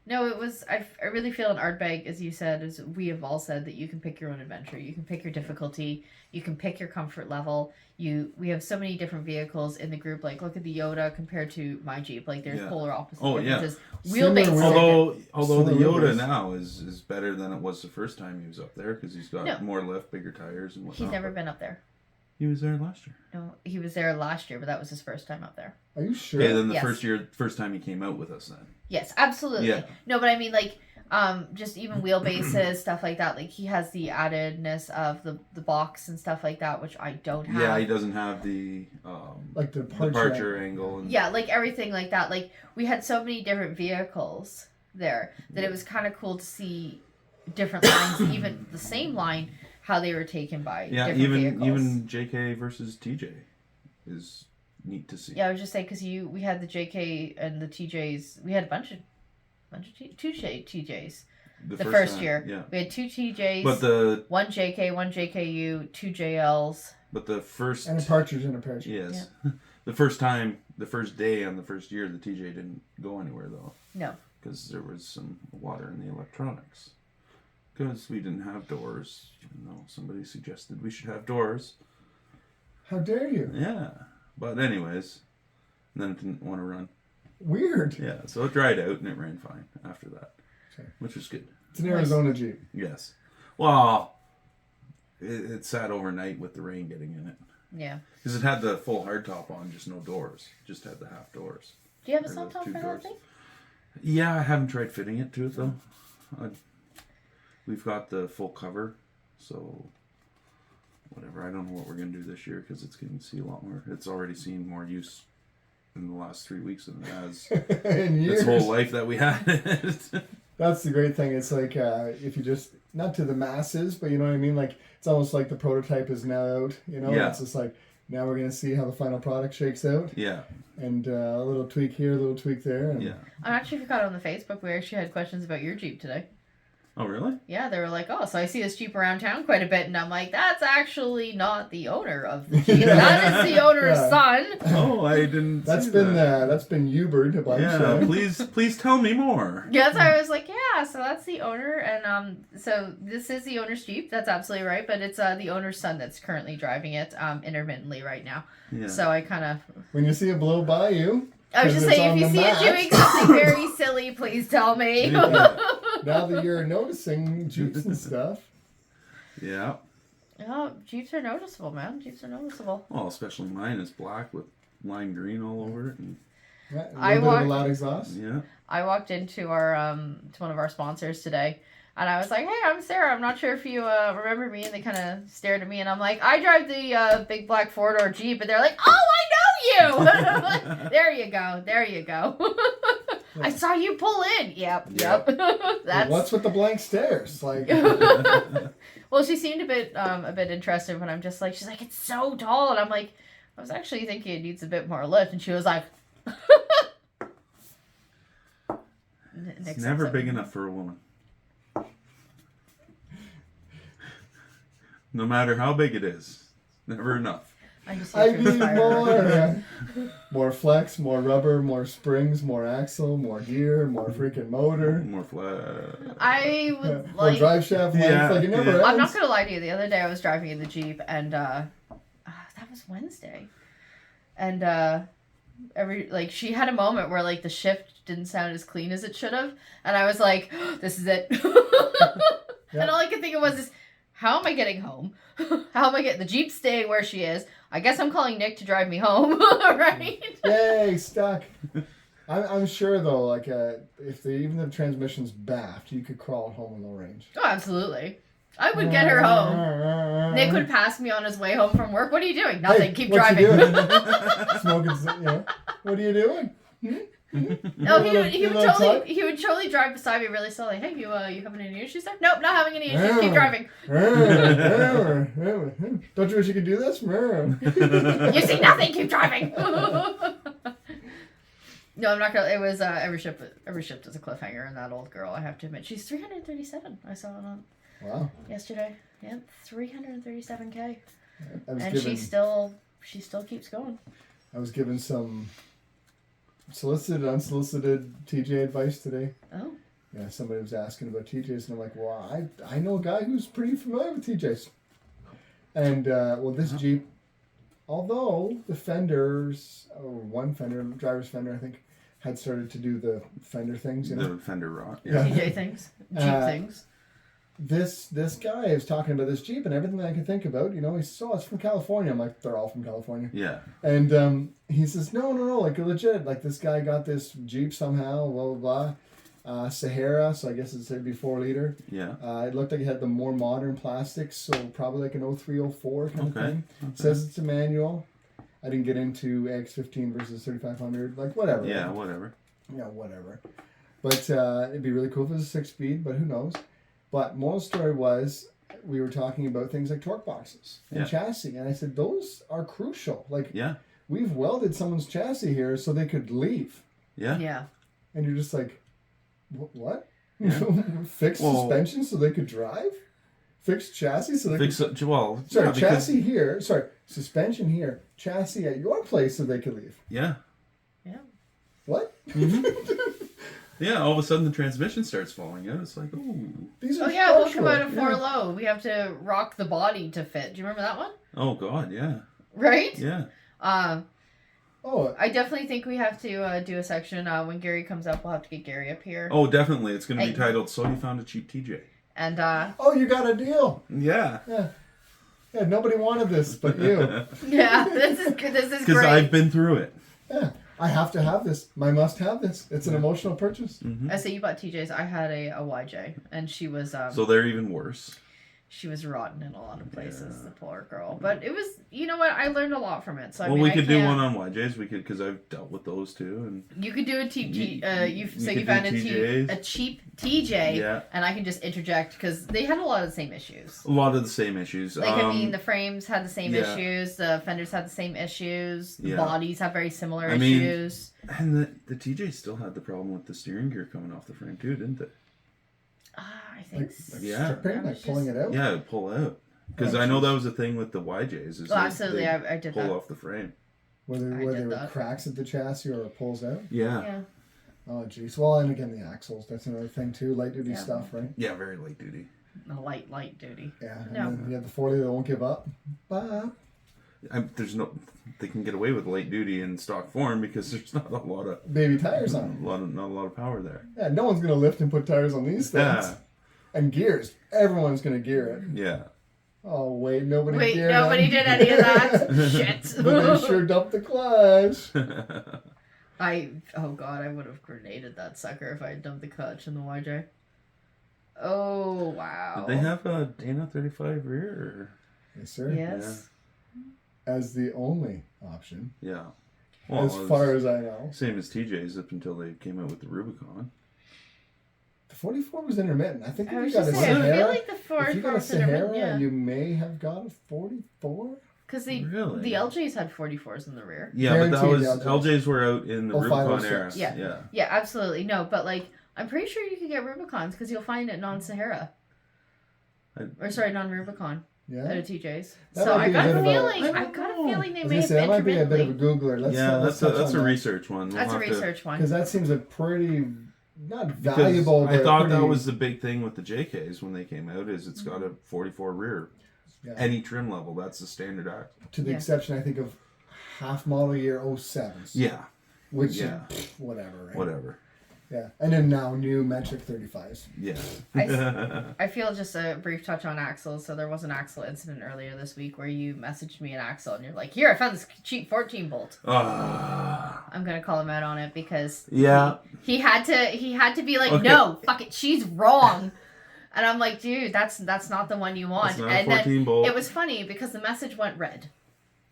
No, it was, I really feel in Ardbeg, as you said, as we have all said, that you can pick your own adventure. You can pick your difficulty. You can pick your comfort level. We have so many different vehicles in the group. Like, look at the Yoda compared to my Jeep. Like, there's Yeah. polar opposite Oh, yeah. differences. Similar Wheelbase. wheel- Although the Similar Yoda wheels. now is better than it was the first time he was up there because he's got No. more lift, bigger tires, and whatnot. He's never been up there. He was there last year. No, he was there last year, but that was his first time up there. Are you sure? Okay, then the Yes. first time he came out with us then. Yes, absolutely. Yeah. No, but I mean, like, just even wheelbases, stuff like that. Like, he has the addedness of the box and stuff like that, which I don't have. Yeah, he doesn't have the Like the departure angle. And, Yeah, like everything like that. Like, we had so many different vehicles there that it was kind of cool to see different lines, even the same line, how they were taken by different vehicles. even JK versus TJ is neat to see. Yeah, I was just saying because we had the JK and the TJs. We had a bunch of two TJs the first time, year. Yeah, We had two TJs, but one JK, one JKU, two JLs. the first and a partridge in a pear tree. yes, the first day on the first year, the TJ didn't go anywhere though. No. Because there was some water in the electronics. Because we didn't have doors, even though somebody suggested we should have doors. How dare you? Yeah, but anyways, and then it didn't want to run. Weird. Yeah, so it dried out and it ran fine after that, Okay. which was good. It's an Arizona Jeep. Yes. Well, it sat overnight with the rain getting in it. Yeah. Because it had the full hardtop on, just no doors. Just had the half doors. Do you have a Or sun the top two for that doors. thing? Yeah, I haven't tried fitting it to it though. We've got the full cover, so whatever. I don't know what we're gonna do this year because it's going to see a lot more. It's already seen more use in the last 3 weeks than it has In years. its whole life that we had it. That's the great thing. It's like if you just not to the masses, but you know what I mean. Like it's almost like the prototype is now out. You know, Yeah. it's just like now we're gonna see how the final product shakes out, Yeah, and a little tweak here, a little tweak there. And yeah. I actually forgot on the Facebook. We actually had questions about your Jeep today. Oh, really? Yeah, they were like, "Oh, so I see this Jeep around town quite a bit," and I'm like, "That's actually not the owner of the Jeep. That is the owner's Yeah. son." Oh, I didn't. That's see been that. that's been Hubert a bunch. Yeah, please tell me more. Yeah, so I was like, "Yeah, so that's the owner," and so this is the owner's Jeep. That's absolutely right, but it's the owner's son that's currently driving it intermittently right now. Yeah. So I kind of. When you see it blow by you, I was just 'Cause it's saying, if you on see the it map. doing something very silly, please tell me. Yeah. now that you're noticing Jeeps and stuff, Yeah. Oh, Jeeps are noticeable, man. Jeeps are noticeable. Well, especially mine is black with lime green all over it. And, yeah, a I little bit of walk- a loud exhaust. yeah. I walked into our to one of our sponsors today, and I was like, "Hey, I'm Sarah. I'm not sure if you remember me." And they kind of stared at me, and I'm like, "I drive the big black 4-door Jeep," and they're like, "Oh, I know you!" And I'm like, there you go, there you go. I saw you pull in. Yep. That's. What's with the blank stares? Like, Well, she seemed a bit interested when I'm just like, she's like, "It's so tall," and I'm like, "I was actually thinking it needs a bit more lift," and she was like. It's never big enough for a woman. No matter how big it is, never enough. I just I need to need inspire more. her. More flex, more rubber, more springs, more axle, more gear, more freaking motor, More flat. I would more like. drive shaft length. Yeah, Like it never yeah. ends. I'm not gonna lie to you. The other day I was driving in the Jeep, and that was Wednesday, and she had a moment where like the shift didn't sound as clean as it should have, and I was like, "This is it." Yeah. And all I could think of was, how am I getting home? How am I getting the Jeep staying where she is? I guess I'm calling Nick to drive me home, right? Yay, stuck. I'm sure though, like if even the transmission's baffed, you could crawl home in low range. Oh, absolutely. I would get her home. Nick would pass me on his way home from work. What are you doing? Nothing. Hey, Keep what driving. You doing? Smoking, what are you doing? No, he would totally drive beside me really slowly. Hey, you having any issues there? Nope, not having any issues. Keep driving. Don't you wish you could do this? You see nothing. Keep driving. No, I'm not gonna. It was every ship is a cliffhanger, and that old girl. I have to admit, she's 337. I saw it on yesterday. Yeah, 337K, and she still keeps going. I was given some solicited, unsolicited TJ advice today. Oh. Yeah, somebody was asking about TJs, and I'm like, well, I know a guy who's pretty familiar with TJs. And, this Jeep, although the fenders, one fender, driver's fender, I think, had started to do the fender things, The fender rot. Yeah. TJ things. Jeep things. This guy is talking about this Jeep and everything I could think about. He says, oh, it's from California. I'm like, they're all from California. Yeah. And he says, no, like legit. Like this guy got this Jeep somehow, blah, blah, blah. Sahara, so I guess it's maybe 4-liter. Yeah. It looked like it had the more modern plastics, so probably like an 03, 04 kind of thing. Okay. Says it's a manual. I didn't get into X15 versus 3500. Like, whatever. Yeah, whatever. Yeah, whatever. But it'd be really cool if it was a 6-speed, but who knows. But moral story was, we were talking about things like torque boxes and chassis. And I said, those are crucial. Like, we've welded someone's chassis here so they could leave. Yeah. Yeah. And you're just like, what? Yeah. Fix suspension so they could drive? Fix chassis so they could... chassis here. Sorry, suspension here. Chassis at your place so they could leave. Yeah. Yeah. What? Mm-hmm. Yeah, all of a sudden the transmission starts falling out. It's like, ooh. These are we'll come out of 4 low. We have to rock the body to fit. Do you remember that one? Oh, God, yeah. Right? Yeah. I definitely think we have to do a section. When Gary comes up, we'll have to get Gary up here. Oh, definitely. It's going to be titled, So You Found a Cheap TJ. And, you got a deal. Yeah. Yeah, nobody wanted this but you. Yeah, this is great. Because I've been through it. Yeah. I have to have this. I must have this. It's an emotional purchase. Mm-hmm. I say you bought TJ's. I had a YJ, and she was... so they're even worse. She was rotten in a lot of places, the poor girl. But it was, you know what? I learned a lot from it. So we could do one on YJs. We could, because I've dealt with those too. And you could do a you found a cheap TJ, and I can just interject because they had a lot of the same issues. A lot of the same issues. Like the frames had the same issues, the fenders had the same issues, the bodies have very similar issues. And the TJ still had the problem with the steering gear coming off the frame too, didn't they? I think so. Like pulling it out? Yeah, it'd pull out. Because I know that was a thing with the YJs. Absolutely, I did pull that. off the frame. Whether there were cracks at the chassis or it pulls out? Yeah. Oh, geez. Well, and again, the axles. That's another thing, too. Light-duty stuff, right? Yeah, very light-duty. Light duty. Yeah. And then you have the 40 that won't give up. They can get away with light-duty in stock form because there's not a lot of... baby tires on them. Not a lot of power there. Yeah, no one's going to lift and put tires on these things. Yeah. And gears. Everyone's going to gear it. Yeah. Oh, nobody did any of that. Shit. But they sure dumped the clutch. I would have grenaded that sucker if I had dumped the clutch in the YJ. Oh, wow. Did they have a Dana 35 rear? Or? Yes, sir. Yes. Yeah. As the only option. Yeah. Well, as far as I know. Same as TJ's up until they came out with the Rubicon. The 44 was intermittent. I think if you got a Sahara, I feel like the 44 if you got a Sahara, you may have got a 44. Because the LJs had 44s in the rear. Yeah, but that was LJs were out in the Rubicon era. Yeah, absolutely. No, but I'm pretty sure you could get Rubicons because you'll find it non-Sahara. Non-Rubicon. Yeah. At a TJ's. So I got a feeling they may have been. That might be a bit of a Googler. That's a research one. That's a research one. Because that seems a pretty not valuable. I thought that was the big thing with the JKs when they came out. Is it's got a 44 rear, any trim level. That's the standard axle. To the exception, I think of half model year 07s. Yeah. Which is whatever. Right? Whatever. Yeah, and then now new metric 35s. Yeah. I feel just a brief touch on axles. So there was an axle incident earlier this week where you messaged me an axle and you're like, "Here, I found this cheap 14 bolt." I'm gonna call him out on it because Yeah. he had to be like, Okay. no, fuck it, she's wrong. And I'm like, dude, that's not the one you want. It's not And a 14 bolt. it was funny because the message went red.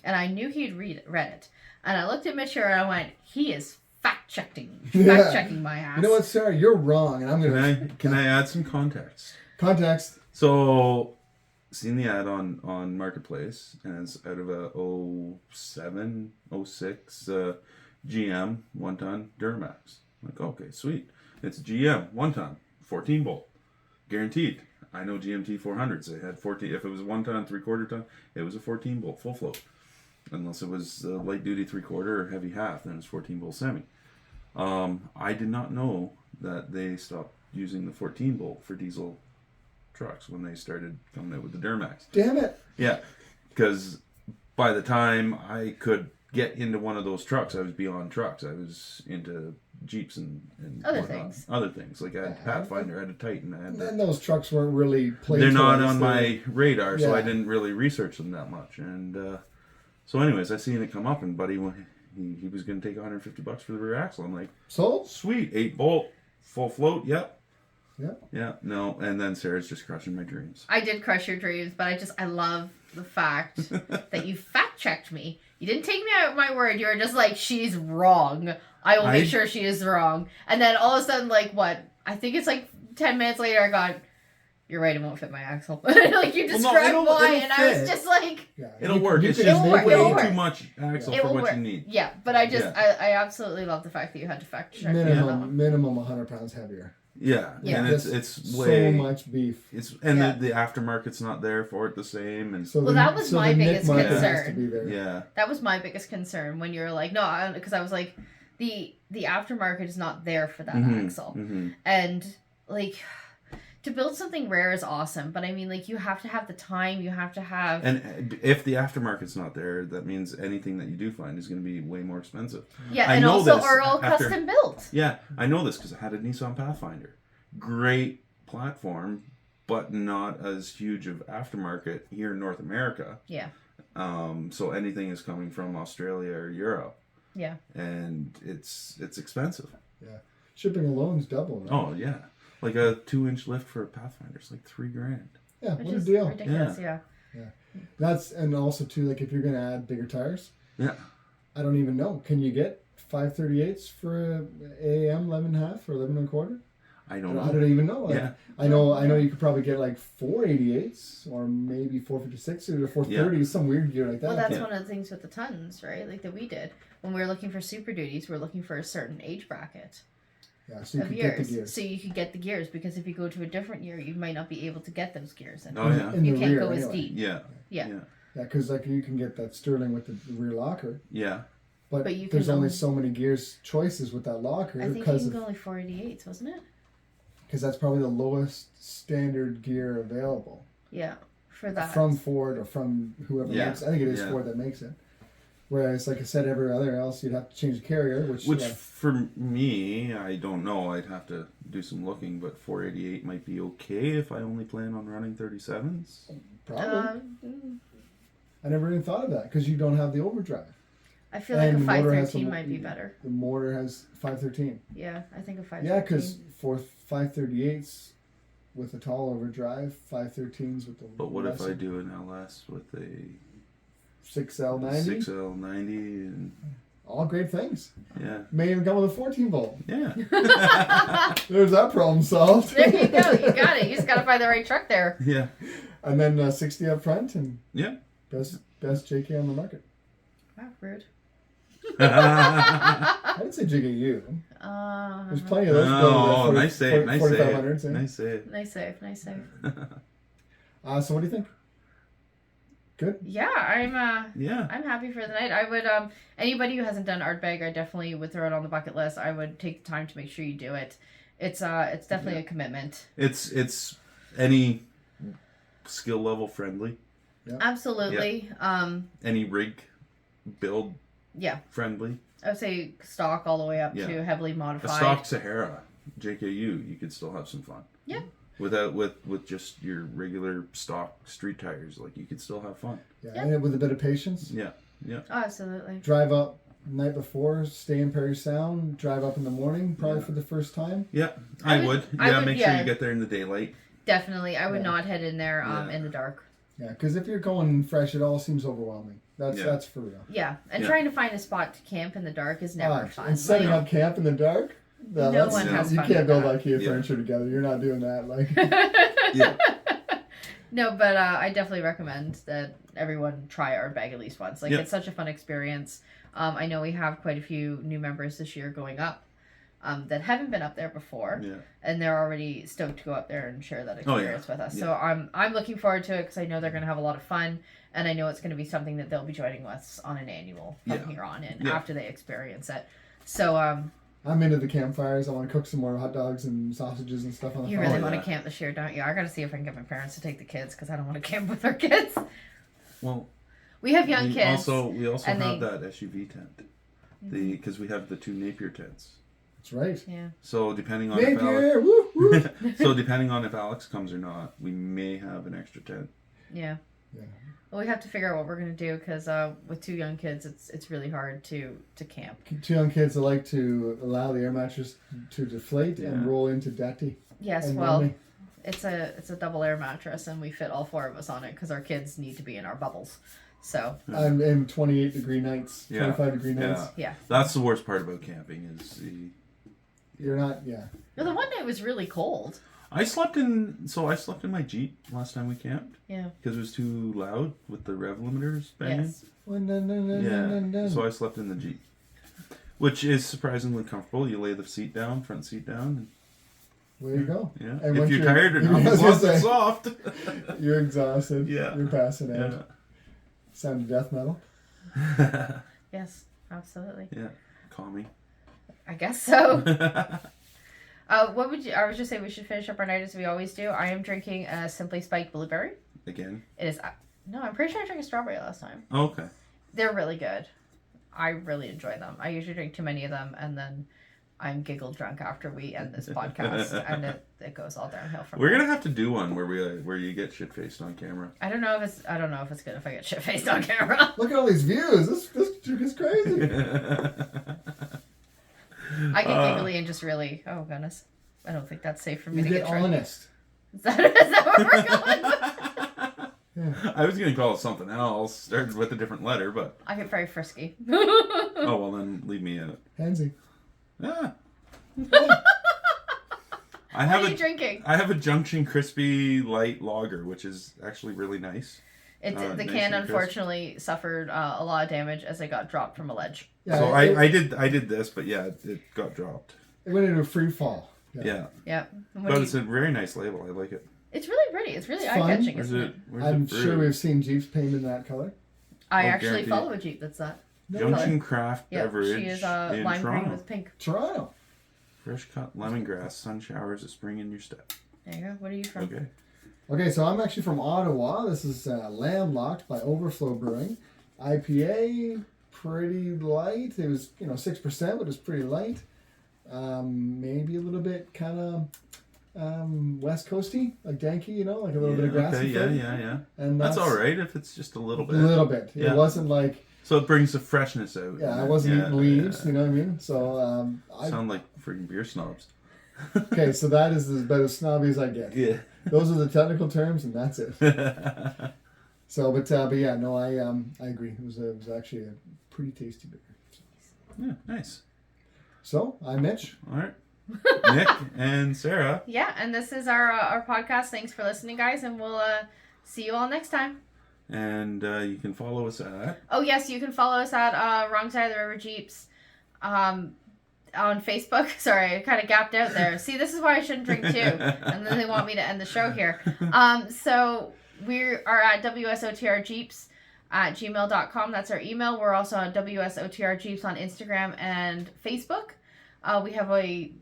And I knew he'd read it. And I looked at Mitchell and I went, he is fact-checking my ass. You know what, Sarah? You're wrong, and I'm gonna. Can I add some context? Context. So, seen the ad on Marketplace, and it's out of a 07, 06 GM 1-ton Duramax. I'm like, okay, sweet. It's a GM 1-ton, 14 bolt, guaranteed. I know GMT 400s. They had 14. If it was a 1-ton, 3/4 ton, it was a 14 bolt full float. Unless it was light duty 3/4 or heavy half, then it's 14 bolt semi. I did not know that they stopped using the 14 bolt for diesel trucks when they started coming out with the Duramax. Damn it. Yeah, because by the time I could get into one of those trucks, I was beyond trucks. I was into Jeeps and Other whatnot. things. Other things. Like I had Pathfinder, I had a Titan, I had And the, those trucks weren't really played. they're not toys, on my radar, so Yeah. I didn't really research them that much. And so anyways, I seen it come up, and Buddy, he was going to take $150 for the rear axle. I'm like, So? sweet, 8 bolt, full float, yep. Yep. Yeah, no, and then Sarah's just crushing my dreams. I did crush your dreams, but I love the fact that you fact-checked me. You didn't take me at my word. You were just like, she's wrong. I will make sure she is wrong. And then all of a sudden, like, what? I think it's like 10 minutes later, I got, you're right, it won't fit my axle. Like, you described it'll why, fit. and I was just like... Yeah. It'll work. It's could just It'll work. way It'll work. too much axle It for will what work. you need. Yeah, but I just, Yeah. I absolutely love the fact that you had to fact-check me on that Minimum, one. minimum 100 pounds heavier. Yeah, Yeah. and That's it's so way much beef. It's and Yeah. the aftermarket's not there for it the same, and So Well, that was my the nick biggest market has concern. to be there. yeah, That was my biggest concern when you were like, no, because I was like, the aftermarket is not there for that axle. And, like, to build something rare is awesome, but I mean, like, you have to have the time, you have to have... And if the aftermarket's not there, that means anything that you do find is going to be way more expensive. Yeah, I and know also this are all after- custom built. Yeah, I know this because I had a Nissan Pathfinder. Great platform, but not as huge of aftermarket here in North America. Yeah. So anything is coming from Australia or Europe. Yeah. And it's expensive. Yeah. Shipping alone's double. Right? Oh yeah, like a 2-inch lift for a Pathfinder is like $3,000. Yeah, Which what a is deal. ridiculous, yeah. That's, and also too, like if you're gonna add bigger tires, Yeah. I don't even know. Can you get 538s for a AAM 11.5 or 11.25? I I don't know. don't even know. Like, Yeah. I know you could probably get like 488s or maybe 456s or 430s, some weird gear like that. Well, that's Yeah. one of the things with the tons, right? Like that we did. When we were looking for Super Duties, we were looking for a certain age bracket yeah, so you of could get the years. gears. So you could get the gears, because if you go to a different year, you might not be able to get those gears in. Oh yeah. In You the can't rear, go as anyway. deep. Yeah. Yeah. Yeah. Yeah, because like you can get that Sterling with the rear locker, Yeah. but But you there's can only only- so many gears choices with that locker I think you because can go like 488s, wasn't it? that's probably the lowest standard gear available Yeah. For that. from Ford or from whoever Yeah. makes it. I think it is Yeah. Ford that makes it. Whereas, like I said, every other else you'd have to change the carrier, which for me, I don't know. I'd have to do some looking, but 488 might be okay if I only plan on running 37s. probably. I never even thought of that because you don't have the overdrive. I feel like a And the motor has 513 some- might be better. The motor has 513. Yeah, I think a 513. Yeah, because for 538s with a tall overdrive, 513s with the But what if I lesser do an LS with a 6L90, 6L90 and all great things. yeah, May even come with a 14 volt. yeah. There's that problem solved. There you go. You got it. You just got to find the right truck there. Yeah. And then 60 up front and Yeah. best JK on the market. Wow, rude. I didn't say JKU. There's plenty of those. Oh, nice save, nice 4500s, save, eh? nice save. Nice save. Nice save. So what do you think? Good. Yeah, Yeah. I'm happy for the night. I would anybody who hasn't done Ardbeg, I definitely would throw it on the bucket list. I would take the time to make sure you do it. It's definitely a commitment. It's any skill level friendly. Absolutely. Any rig build Yeah. friendly. I would say stock all the way up Yeah. to heavily A modified. stock Sahara JKU, you could still have some fun. Yeah. Without with just your regular stock street tires, like you could still have fun. Yeah, Yeah. and with a bit of patience, Yeah. Yeah. Oh, absolutely. drive up, night before, stay in Perry Sound, drive up in the morning, probably for the first time. Yeah, I would. Yeah, make sure yeah. you get there in the daylight. Definitely. I would not head in there in the dark. Yeah, because if you're going fresh, it all seems overwhelming. That's for real. Yeah, and trying to find a spot to camp in the dark is never fun. And setting up camp in the dark? No one has you fun can't with build that. IKEA furniture together. You're not doing that. Like. Yeah. No, but I definitely recommend that everyone try Ardbeg at least once. Like, it's such a fun experience. I know we have quite a few new members this year going up that haven't been up there before, and they're already stoked to go up there and share that experience with us. So I'm looking forward to it because I know they're going to have a lot of fun, and I know it's going to be something that they'll be joining us on an annual from here on in after they experience it. So I'm into the campfires. I want to cook some more hot dogs and sausages and stuff on the fire. You really want to camp this year, don't you? I got to see if I can get my parents to take the kids because I don't want to camp with our kids. Well, we have young kids. We also have that SUV tent, because we have the 2 Napier tents. That's right. Yeah. So depending on Napier, woo, woo. so depending on if Alex comes or not, we may have an extra tent. Yeah. Well, we have to figure out what we're gonna do because with 2 young kids, it's really hard to camp. 2 young kids that like to allow the air mattress to deflate and roll into daddy. Yes, well, it's a double air mattress, and we fit all 4 of us on it because our kids need to be in our bubbles. So I'm in 28-degree nights, 25-degree nights. Yeah. That's the worst part about camping is you're not. Yeah. No, the one night was really cold. I slept in my Jeep last time we camped. Yeah. Because it was too loud with the rev limiters banging. Yes. So I slept in the Jeep, which is surprisingly comfortable. You lay the front seat down. There you go. Yeah. And if you're tired or not, as long as it's soft. You're exhausted. Yeah. You're passing out. Yeah. Sound of death metal. Yes, absolutely. Yeah. Calming. I guess so. What would you? I was just saying we should finish up our night as we always do. I am drinking a Simply Spiked Blueberry. Again? It is. No, I'm pretty sure I drank a strawberry last time. Oh, okay. They're really good. I really enjoy them. I usually drink too many of them, and then I'm giggle drunk after we end this podcast, and it goes all downhill from We're there. gonna have to do one where you get shit faced on camera. I don't know if it's good if I get shit faced on camera. Look at all these views. This chick is crazy. I get giggly and just really, oh goodness, I don't think that's safe for me to get drunk. honest. Is that where we're going? Yeah. I was gonna call it something else, started with a different letter, but I get very frisky. oh well, then leave me out. Handsy. Yeah. Yeah. I What are you drinking? I have a Junction Crispy Light Lager, which is actually really nice. The nice can and crisp. unfortunately suffered a lot of damage as it got dropped from a ledge. Yeah, So I did this, but yeah, it got dropped. It went into a free fall. Yeah. Yep. But it's a very nice label. I like it. It's really pretty. It's really It's fun. eye-catching, Where's isn't it? it? Where's I'm it sure brewed? we've seen Jeeps painted that color. I Oh, actually guaranteed. follow a Jeep that's that. Junction Craft Yeah, Beverage she is in lime Toronto. green with pink. Toronto. Fresh cut lemongrass, sun showers, a spring in your step. There you go. What are you from? Okay. Okay, so I'm actually from Ottawa. This is Landlocked by Overflow Brewing. IPA, pretty light. It was 6%, but it's pretty light. Maybe a little bit kind of West Coasty, like danky, like a little bit of grassy. Okay, flavor. yeah. And That's all right if it's just a little bit. A little bit. Yeah. It wasn't like So it brings the freshness out. I wasn't eating leaves. Yeah. You know what I mean? So Sound like freaking beer snobs. okay, so that is about as snobby as I get. Yeah. Those are the technical terms, and that's it. So, but yeah, no, I agree. It was actually a pretty tasty beer. Yeah, nice. So I'm Mitch. All right. Nick and Sarah. Yeah, and this is our podcast. Thanks for listening, guys, and we'll see you all next time. And you can follow us at... Oh, yes, you can follow us at Wrong Side of the River Jeeps on Facebook. Sorry, I kind of gapped out there. See, this is why I shouldn't drink too. And then they want me to end the show here. So we are at wsotrjeeps@gmail.com. That's our email. We're also on wsotrjeeps on Instagram and Facebook. We have a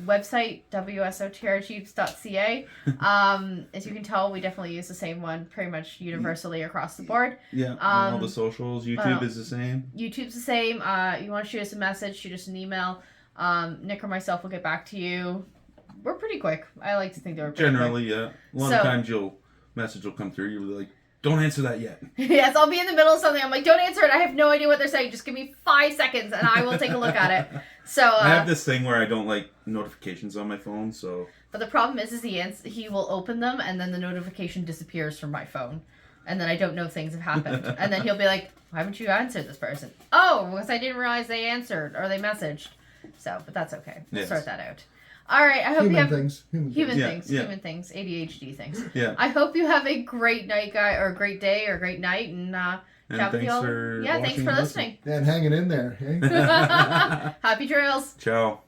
website, wsotrjeeps.ca. As you can tell, we definitely use the same one pretty much universally across the board. Yeah, on all the socials. YouTube is the same. YouTube's the same. You want to shoot us a message, shoot us an email. Nick or myself will get back to you. We're pretty quick. I like to think that we're pretty Generally, quick. yeah. A lot of times message will come through. You'll be like, don't answer that yet. Yes, I'll be in the middle of something. I'm like, don't answer it. I have no idea what they're saying. Just give me 5 seconds and I will take a look at it. So I have this thing where I don't like notifications on my phone, so. But the problem is he will open them and then the notification disappears from my phone. And then I don't know things have happened. And then he'll be like, why haven't you answered this person? Oh, because I didn't realize they answered or they messaged. So, but that's okay. We'll sort that out. All right, I hope you have... Human things. Human things. ADHD things. Yeah. I hope you have a great night, or a great day, or a great night. And thanks for thanks for listening. And hanging in there. Hey? Happy trails. Ciao.